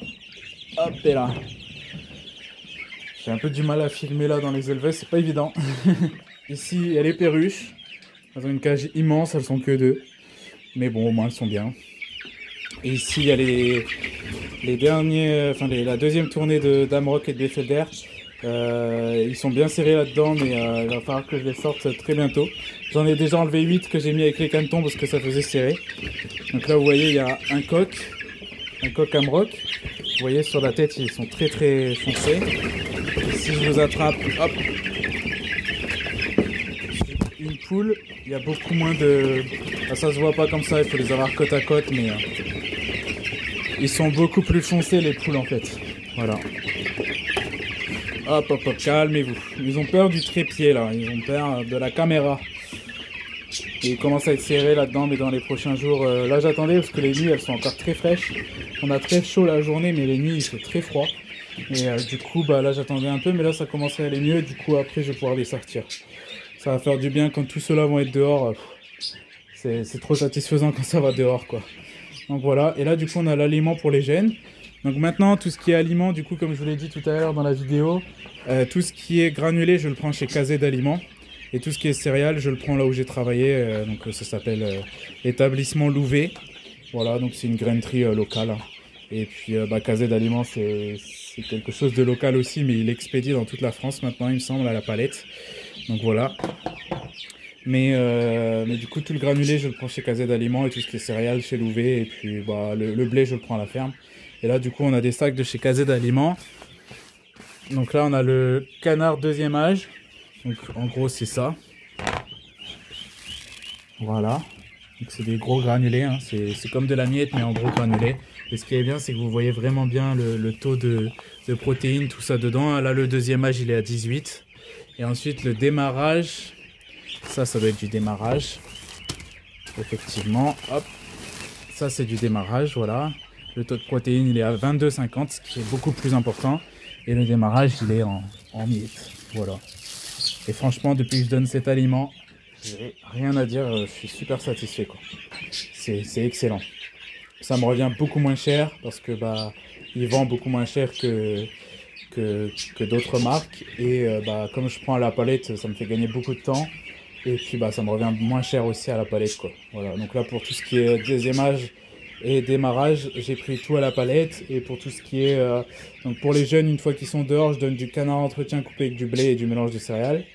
Hop, et là. J'ai un peu du mal à filmer là dans les éleveurs, c'est pas évident. Ici, il y a les perruches. Elles ont une cage immense, elles sont que 2. Mais bon, au moins, elles sont bien. Et ici, il y a les derniers, enfin, la deuxième tournée d'Amrock et de Bieffelder. Ils sont bien serrés là-dedans, mais il va falloir que je les sorte très bientôt. J'en ai déjà enlevé 8 que j'ai mis avec les canetons parce que ça faisait serrer. Donc là, vous voyez, il y a un coq amrock. Vous voyez, sur la tête, ils sont très très foncés. Si je vous attrape, hop, une poule, il y a beaucoup moins de... Enfin, ça se voit pas comme ça, il faut les avoir côte à côte, mais ils sont beaucoup plus foncés, les poules, en fait. Voilà. Hop, hop, hop, calmez-vous. Ils ont peur du trépied là, ils ont peur de la caméra. Et ils commencent à être serrés là-dedans, mais dans les prochains jours, là j'attendais parce que les nuits elles sont encore très fraîches. On a très chaud la journée, mais les nuits il fait très froid. Et du coup, bah, là j'attendais un peu, mais là ça commencerait à aller mieux. Du coup, après je vais pouvoir les sortir. Ça va faire du bien quand tous ceux-là vont être dehors. C'est trop satisfaisant quand ça va dehors, quoi. Donc voilà, et là du coup on a l'aliment pour les gènes. Donc maintenant tout ce qui est aliment, du coup comme je vous l'ai dit tout à l'heure dans la vidéo, tout ce qui est granulé je le prends chez Kazé d'Aliments. Et tout ce qui est céréales je le prends là où j'ai travaillé, donc ça s'appelle l'établissement Louvet. Voilà, donc c'est une grainerie locale. Hein. Et puis Kazé d'Aliments c'est quelque chose de local aussi, mais il expédie dans toute la France maintenant il me semble à la palette. Donc voilà. Mais du coup tout le granulé je le prends chez Kazé d'Aliments et tout ce qui est céréales chez Louvet. Et puis bah, le blé je le prends à la ferme. Et là du coup on a des sacs de chez Kazé d'Aliments. Donc là on a le canard deuxième âge. Donc en gros c'est ça. Voilà. Donc c'est des gros granulés. Hein. C'est comme de la miette mais en gros granulé. Et ce qui est bien c'est que vous voyez vraiment bien le taux de protéines, tout ça dedans. Là le deuxième âge il est à 18. Et ensuite le démarrage. Ça doit être du démarrage. Effectivement, hop. Ça, c'est du démarrage, voilà. Le taux de protéines, il est à 22,50, ce qui est beaucoup plus important. Et le démarrage, il est en miettes, voilà. Et franchement, depuis que je donne cet aliment, j'ai rien à dire, je suis super satisfait, quoi. C'est excellent. Ça me revient beaucoup moins cher, parce que, bah, il vend beaucoup moins cher que d'autres marques. Et, comme je prends à la palette, ça me fait gagner beaucoup de temps. Et puis bah ça me revient moins cher aussi à la palette, quoi. Voilà, donc là pour tout ce qui est deuxième âge et démarrage, j'ai pris tout à la palette. Et pour tout ce qui est donc pour les jeunes, une fois qu'ils sont dehors, je donne du canard entretien coupé avec du blé et du mélange de céréales.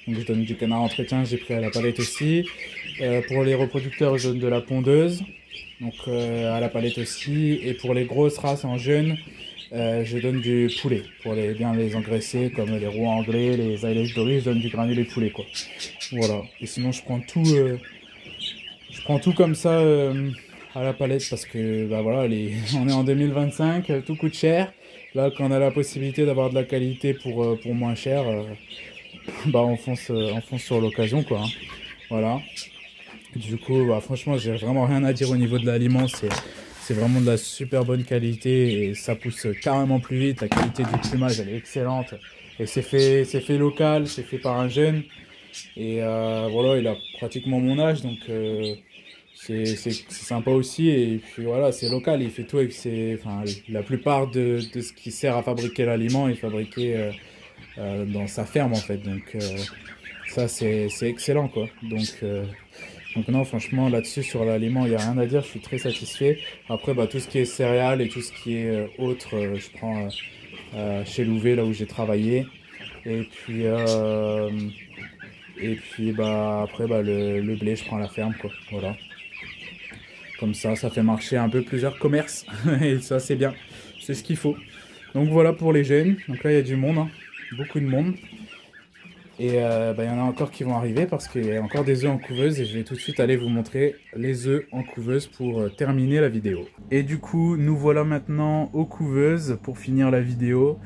Donc je donne du canard entretien, j'ai pris à la palette aussi. Pour les reproducteurs, je donne de la pondeuse, donc à la palette aussi. Et pour les grosses races en jeune, je donne du poulet pour bien les engraisser, comme les roux anglais, les Irish Dory, je donne du granulé poulet, quoi. Voilà. Et sinon je prends tout comme ça à la palette parce que bah voilà, on est en 2025, tout coûte cher. Là quand on a la possibilité d'avoir de la qualité pour moins cher, bah on fonce sur l'occasion, quoi. Hein. Voilà. Du coup bah, franchement j'ai vraiment rien à dire au niveau de l'aliment, c'est vraiment de la super bonne qualité et ça pousse carrément plus vite. La qualité du plumage elle est excellente et c'est fait local, c'est fait par un jeune. Et voilà, il a pratiquement mon âge, donc c'est sympa aussi. Et puis voilà, c'est local, il fait tout avec la plupart de ce qui sert à fabriquer l'aliment est fabriqué dans sa ferme en fait. Donc ça c'est excellent, quoi. Donc non, franchement là-dessus sur l'aliment il n'y a rien à dire, je suis très satisfait. Après bah, tout ce qui est céréales et tout ce qui est autre, je prends chez Louvet là où j'ai travaillé. Et puis bah après bah le blé je prends à la ferme, quoi. Voilà. Comme ça fait marcher un peu plusieurs commerces. Et ça c'est bien. C'est ce qu'il faut. Donc voilà pour les jeunes. Donc là il y a du monde, hein. Beaucoup de monde. Et il y en a encore qui vont arriver parce qu'il y a encore des œufs en couveuse. Et je vais tout de suite aller vous montrer les œufs en couveuse pour terminer la vidéo. Et du coup nous voilà maintenant aux couveuses pour finir la vidéo.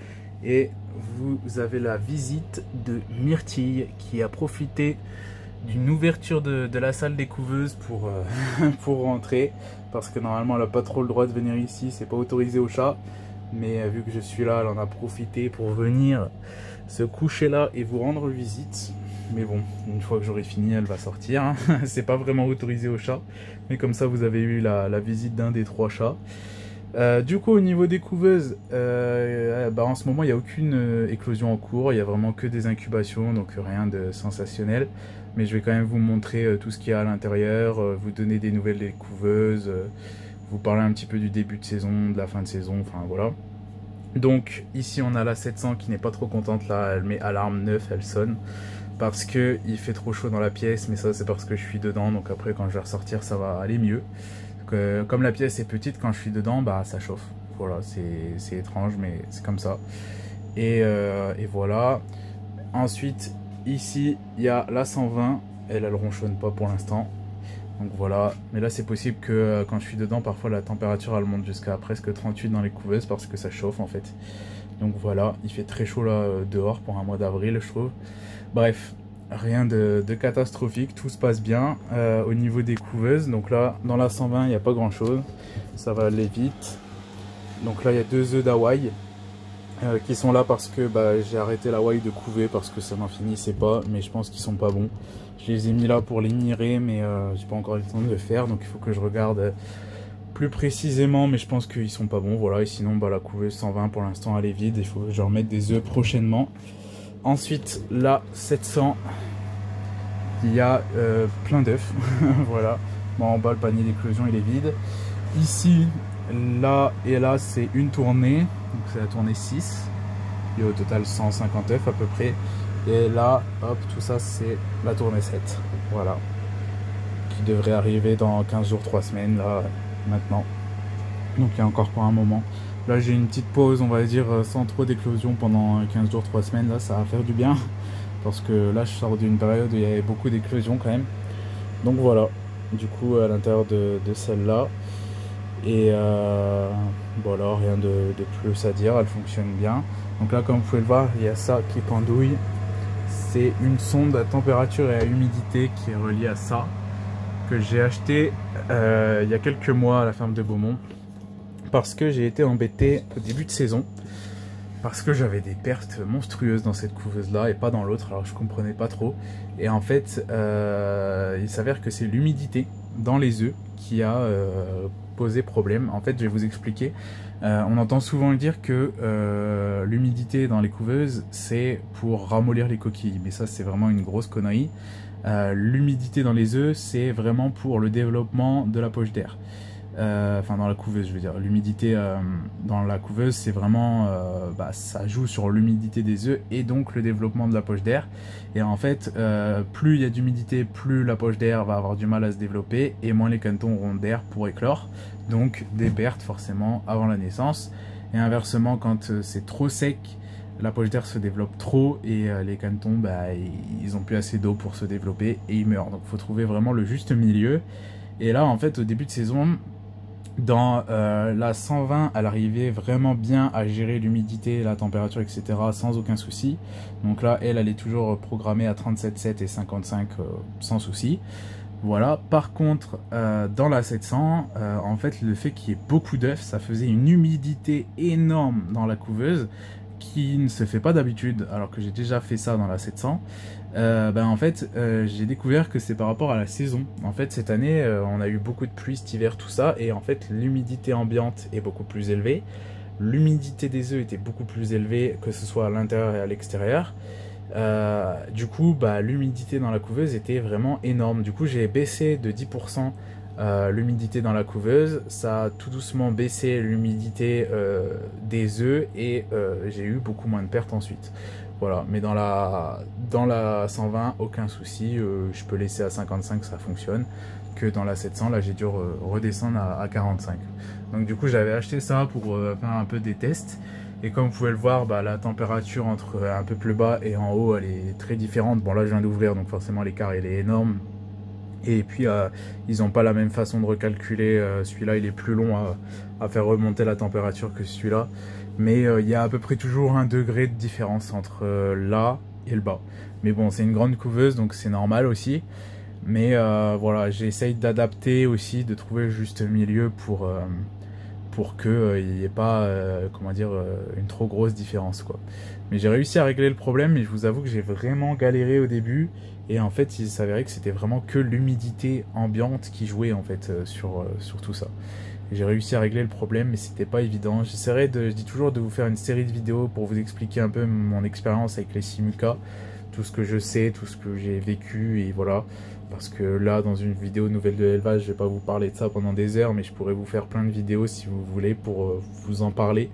Et vous avez la visite de Myrtille qui a profité d'une ouverture de la salle des couveuses pour, pour rentrer. Parce que normalement elle n'a pas trop le droit de venir ici, c'est pas autorisé aux chats. Mais vu que je suis là, elle en a profité pour venir se coucher là et vous rendre visite. Mais bon, une fois que j'aurai fini, elle va sortir. Hein. C'est pas vraiment autorisé aux chats. Mais comme ça, vous avez eu la visite d'un des 3 chats. Du coup au niveau des couveuses, en ce moment il n'y a aucune éclosion en cours, il n'y a vraiment que des incubations, donc rien de sensationnel. Mais je vais quand même vous montrer tout ce qu'il y a à l'intérieur, vous donner des nouvelles des couveuses, vous parler un petit peu du début de saison, de la fin de saison, enfin voilà. Donc ici on a la 700 qui n'est pas trop contente là, elle met alarme 9, elle sonne. Parce que il fait trop chaud dans la pièce, mais ça c'est parce que je suis dedans, donc après quand je vais ressortir ça va aller mieux. Comme la pièce est petite, quand je suis dedans, bah ça chauffe. Voilà, c'est étrange, mais c'est comme ça. Et voilà. Ensuite, ici, il y a la 120. Elle ronchonne pas pour l'instant. Donc voilà. Mais là, c'est possible que quand je suis dedans, parfois la température elle monte jusqu'à presque 38 dans les couveuses parce que ça chauffe en fait. Donc voilà, il fait très chaud là dehors pour un mois d'avril, je trouve. Bref, rien de catastrophique, tout se passe bien au niveau des couveuses. Donc là, dans la 120, il n'y a pas grand chose, ça va aller vite. Donc là, il y a 2 œufs d'Hawaï qui sont là parce que j'ai arrêté l'Hawaï de couver parce que ça n'en finissait pas, mais je pense qu'ils sont pas bons. Je les ai mis là pour les mirer, mais j'ai pas encore eu le temps de le faire, donc il faut que je regarde plus précisément, mais je pense qu'ils sont pas bons. Voilà, et sinon la couveuse 120 pour l'instant elle est vide, il faut que je remette des œufs prochainement. Ensuite, là 700, il y a plein d'œufs. Voilà, bon, en bas le panier d'éclosion il est vide. Ici, là et là c'est une tournée, donc c'est la tournée 6. Il y a au total 150 œufs à peu près. Et là, hop, tout ça c'est la tournée 7. Voilà, qui devrait arriver dans 15 jours, 3 semaines là maintenant. Donc il y a encore pas un moment. Là j'ai une petite pause, on va dire, sans trop d'éclosion pendant 15 jours, 3 semaines. Là ça va faire du bien, parce que là je sors d'une période où il y avait beaucoup d'éclosions quand même. Donc voilà, du coup à l'intérieur de celle-là. Et voilà, rien de plus à dire, elle fonctionne bien. Donc là comme vous pouvez le voir, il y a ça qui pendouille. C'est une sonde à température et à humidité qui est reliée à ça, que j'ai acheté il y a quelques mois à la ferme de Beaumont, parce que j'ai été embêté au début de saison, parce que j'avais des pertes monstrueuses dans cette couveuse là et pas dans l'autre, alors je comprenais pas trop. Et en fait il s'avère que c'est l'humidité dans les œufs qui a posé problème. En fait je vais vous expliquer. On entend souvent dire que l'humidité dans les couveuses c'est pour ramollir les coquilles, mais ça c'est vraiment une grosse connerie. L'humidité dans les œufs c'est vraiment pour le développement de la poche d'air. Enfin dans la couveuse je veux dire, l'humidité dans la couveuse c'est vraiment ça joue sur l'humidité des œufs et donc le développement de la poche d'air. Et en fait plus il y a d'humidité, plus la poche d'air va avoir du mal à se développer et moins les canetons auront d'air pour éclore, donc des pertes forcément avant la naissance. Et inversement, quand c'est trop sec, la poche d'air se développe trop et les canetons ils ont plus assez d'eau pour se développer et ils meurent. Donc il faut trouver vraiment le juste milieu. Et là en fait au début de saison, dans la 120, elle arrivait vraiment bien à gérer l'humidité, la température, etc. sans aucun souci. Donc là, elle est toujours programmée à 37,7 et 55 sans souci. Voilà. Par contre, dans la 700, en fait, le fait qu'il y ait beaucoup d'œufs, ça faisait une humidité énorme dans la couveuse qui ne se fait pas d'habitude, alors que j'ai déjà fait ça dans la 700. En fait j'ai découvert que c'est par rapport à la saison. En fait cette année on a eu beaucoup de pluie cet hiver, tout ça, et en fait l'humidité ambiante est beaucoup plus élevée, l'humidité des œufs était beaucoup plus élevée, que ce soit à l'intérieur et à l'extérieur. Du coup l'humidité dans la couveuse était vraiment énorme. Du coup j'ai baissé de 10% l'humidité dans la couveuse, ça a tout doucement baissé l'humidité des œufs et j'ai eu beaucoup moins de pertes ensuite. Voilà, mais dans la 120, aucun souci, je peux laisser à 55, ça fonctionne. Que dans la 700, là j'ai dû redescendre à 45. Donc du coup j'avais acheté ça pour faire un peu des tests. Et comme vous pouvez le voir, la température entre un peu plus bas et en haut, elle est très différente. Bon là je viens d'ouvrir, donc forcément l'écart il est énorme. Et puis ils n'ont pas la même façon de recalculer, celui-là il est plus long à faire remonter la température que celui-là. Mais il y a à peu près toujours 1 degré de différence entre là et le bas. Mais bon, c'est une grande couveuse, donc c'est normal aussi. Mais voilà, j'essaye d'adapter aussi, de trouver le juste milieu pour qu'il n'y ait pas comment dire, une trop grosse différence, quoi. Mais j'ai réussi à régler le problème, mais je vous avoue que j'ai vraiment galéré au début. Et en fait, il s'avérait que c'était vraiment que l'humidité ambiante qui jouait en fait sur tout ça. J'ai réussi à régler le problème, mais c'était pas évident. J'essaierai je dis toujours de vous faire une série de vidéos pour vous expliquer un peu mon expérience avec les Simuca, tout ce que je sais, tout ce que j'ai vécu, et voilà. Parce que là, dans une vidéo nouvelle de l'élevage, je vais pas vous parler de ça pendant des heures, mais je pourrais vous faire plein de vidéos si vous voulez pour vous en parler.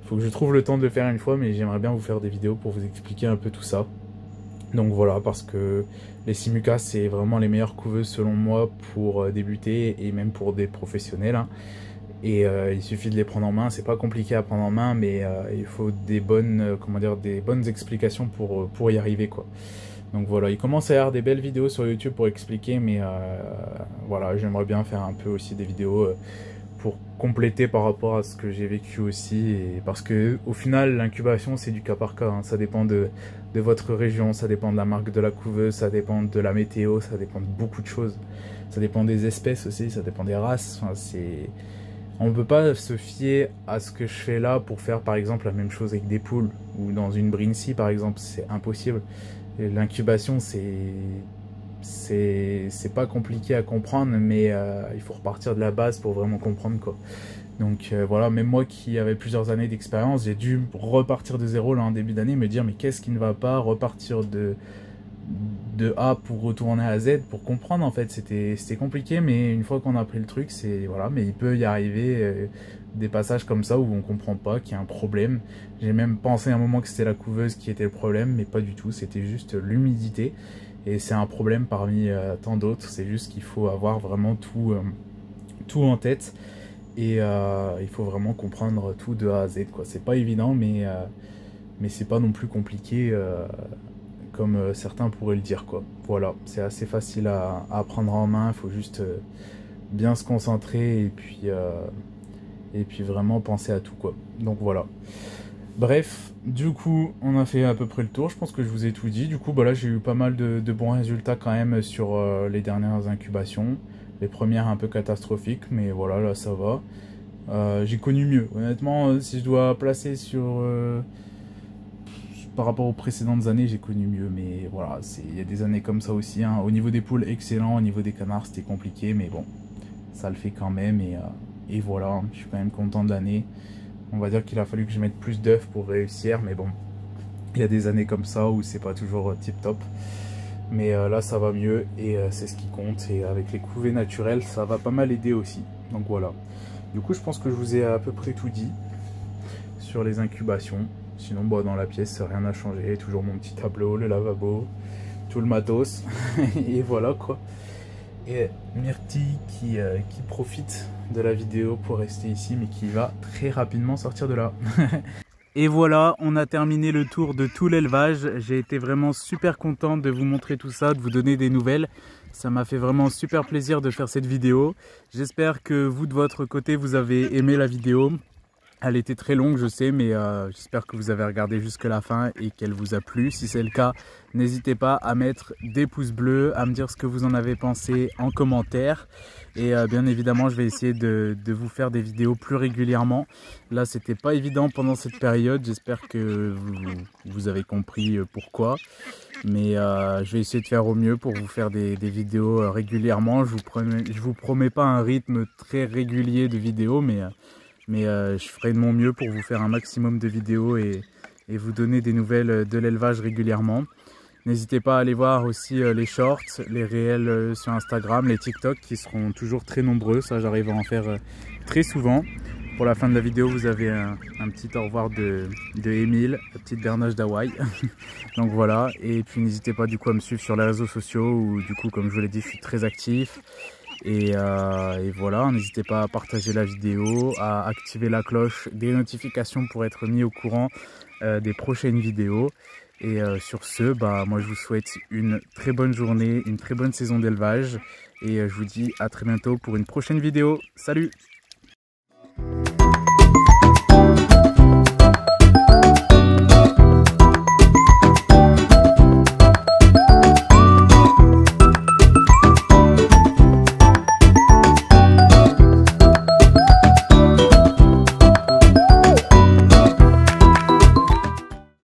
Il faut que je trouve le temps de le faire une fois, mais j'aimerais bien vous faire des vidéos pour vous expliquer un peu tout ça. Donc voilà, parce que les Simuca c'est vraiment les meilleures couveuses selon moi pour débuter et même pour des professionnels, hein. Et il suffit de les prendre en main, c'est pas compliqué à prendre en main, mais il faut des bonnes, comment dire, des bonnes explications pour y arriver, quoi. Donc voilà, il commence à y avoir des belles vidéos sur YouTube pour expliquer, mais voilà, j'aimerais bien faire un peu aussi des vidéos pour compléter par rapport à ce que j'ai vécu aussi. Et parce que au final, l'incubation, c'est du cas par cas, hein. Ça dépend de votre région, ça dépend de la marque de la couveuse, ça dépend de la météo, ça dépend de beaucoup de choses. Ça dépend des espèces aussi, ça dépend des races. Enfin, on ne peut pas se fier à ce que je fais là pour faire par exemple la même chose avec des poules ou dans une Brinsea par exemple, c'est impossible. L'incubation, c'est pas compliqué à comprendre, mais il faut repartir de la base pour vraiment comprendre quoi. Donc voilà, même moi qui avais plusieurs années d'expérience, j'ai dû repartir de zéro là en début d'année, me dire mais qu'est-ce qui ne va pas, repartir de A pour retourner à Z pour comprendre en fait. C'était compliqué, mais une fois qu'on a pris le truc, c'est voilà, mais il peut y arriver des passages comme ça où on comprend pas qu'il y a un problème. J'ai même pensé à un moment que c'était la couveuse qui était le problème, mais pas du tout, c'était juste l'humidité. Et c'est un problème parmi tant d'autres, c'est juste qu'il faut avoir vraiment tout en tête. Et il faut vraiment comprendre tout de A à Z, quoi. C'est pas évident, mais c'est pas non plus compliqué comme certains pourraient le dire, quoi. Voilà, c'est assez facile à prendre en main, il faut juste bien se concentrer et puis vraiment penser à tout, quoi. Donc voilà. Bref, du coup, on a fait à peu près le tour, je pense que je vous ai tout dit. Du coup, bah là, j'ai eu pas mal de bons résultats quand même sur les dernières incubations. Les premières un peu catastrophiques, mais voilà, là, ça va. J'ai connu mieux. Honnêtement, si je dois placer sur... par rapport aux précédentes années, j'ai connu mieux, mais voilà, il y a des années comme ça aussi, hein. Au niveau des poules, excellent. Au niveau des canards, c'était compliqué, mais bon, ça le fait quand même. Et voilà, hein, je suis quand même content de l'année. On va dire qu'il a fallu que je mette plus d'œufs pour réussir, mais bon, il y a des années comme ça où c'est pas toujours tip top. Mais là, ça va mieux et c'est ce qui compte. Et avec les couvées naturelles, ça va pas mal aider aussi. Donc voilà. Du coup, je pense que je vous ai à peu près tout dit sur les incubations. Sinon, bon, dans la pièce, rien n'a changé. Toujours mon petit tableau, le lavabo, tout le matos. Et voilà quoi. Et Myrtille qui profite de la vidéo pour rester ici, mais qui va très rapidement sortir de là. Et voilà, on a terminé le tour de tout l'élevage. J'ai été vraiment super content de vous montrer tout ça, de vous donner des nouvelles. Ça m'a fait vraiment super plaisir de faire cette vidéo. J'espère que vous, de votre côté, vous avez aimé la vidéo. Elle était très longue, je sais, mais j'espère que vous avez regardé jusque la fin et qu'elle vous a plu. Si c'est le cas, n'hésitez pas à mettre des pouces bleus, à me dire ce que vous en avez pensé en commentaire. Et bien évidemment, je vais essayer de vous faire des vidéos plus régulièrement. Là, c'était pas évident pendant cette période. J'espère que vous avez compris pourquoi. Mais je vais essayer de faire au mieux pour vous faire des vidéos régulièrement. Je vous promets pas un rythme très régulier de vidéos, mais je ferai de mon mieux pour vous faire un maximum de vidéos et vous donner des nouvelles de l'élevage régulièrement. N'hésitez pas à aller voir aussi les shorts, les réels sur Instagram, les TikTok qui seront toujours très nombreux. Ça, j'arrive à en faire très souvent. Pour la fin de la vidéo, vous avez un petit au revoir de Émile, la petite bernache d'Hawaï. Donc voilà, et puis n'hésitez pas du coup à me suivre sur les réseaux sociaux où du coup, comme je vous l'ai dit, je suis très actif. Et voilà, n'hésitez pas à partager la vidéo, à activer la cloche des notifications pour être mis au courant des prochaines vidéos. Et sur ce, bah, moi je vous souhaite une très bonne journée, une très bonne saison d'élevage. Et je vous dis à très bientôt pour une prochaine vidéo. Salut!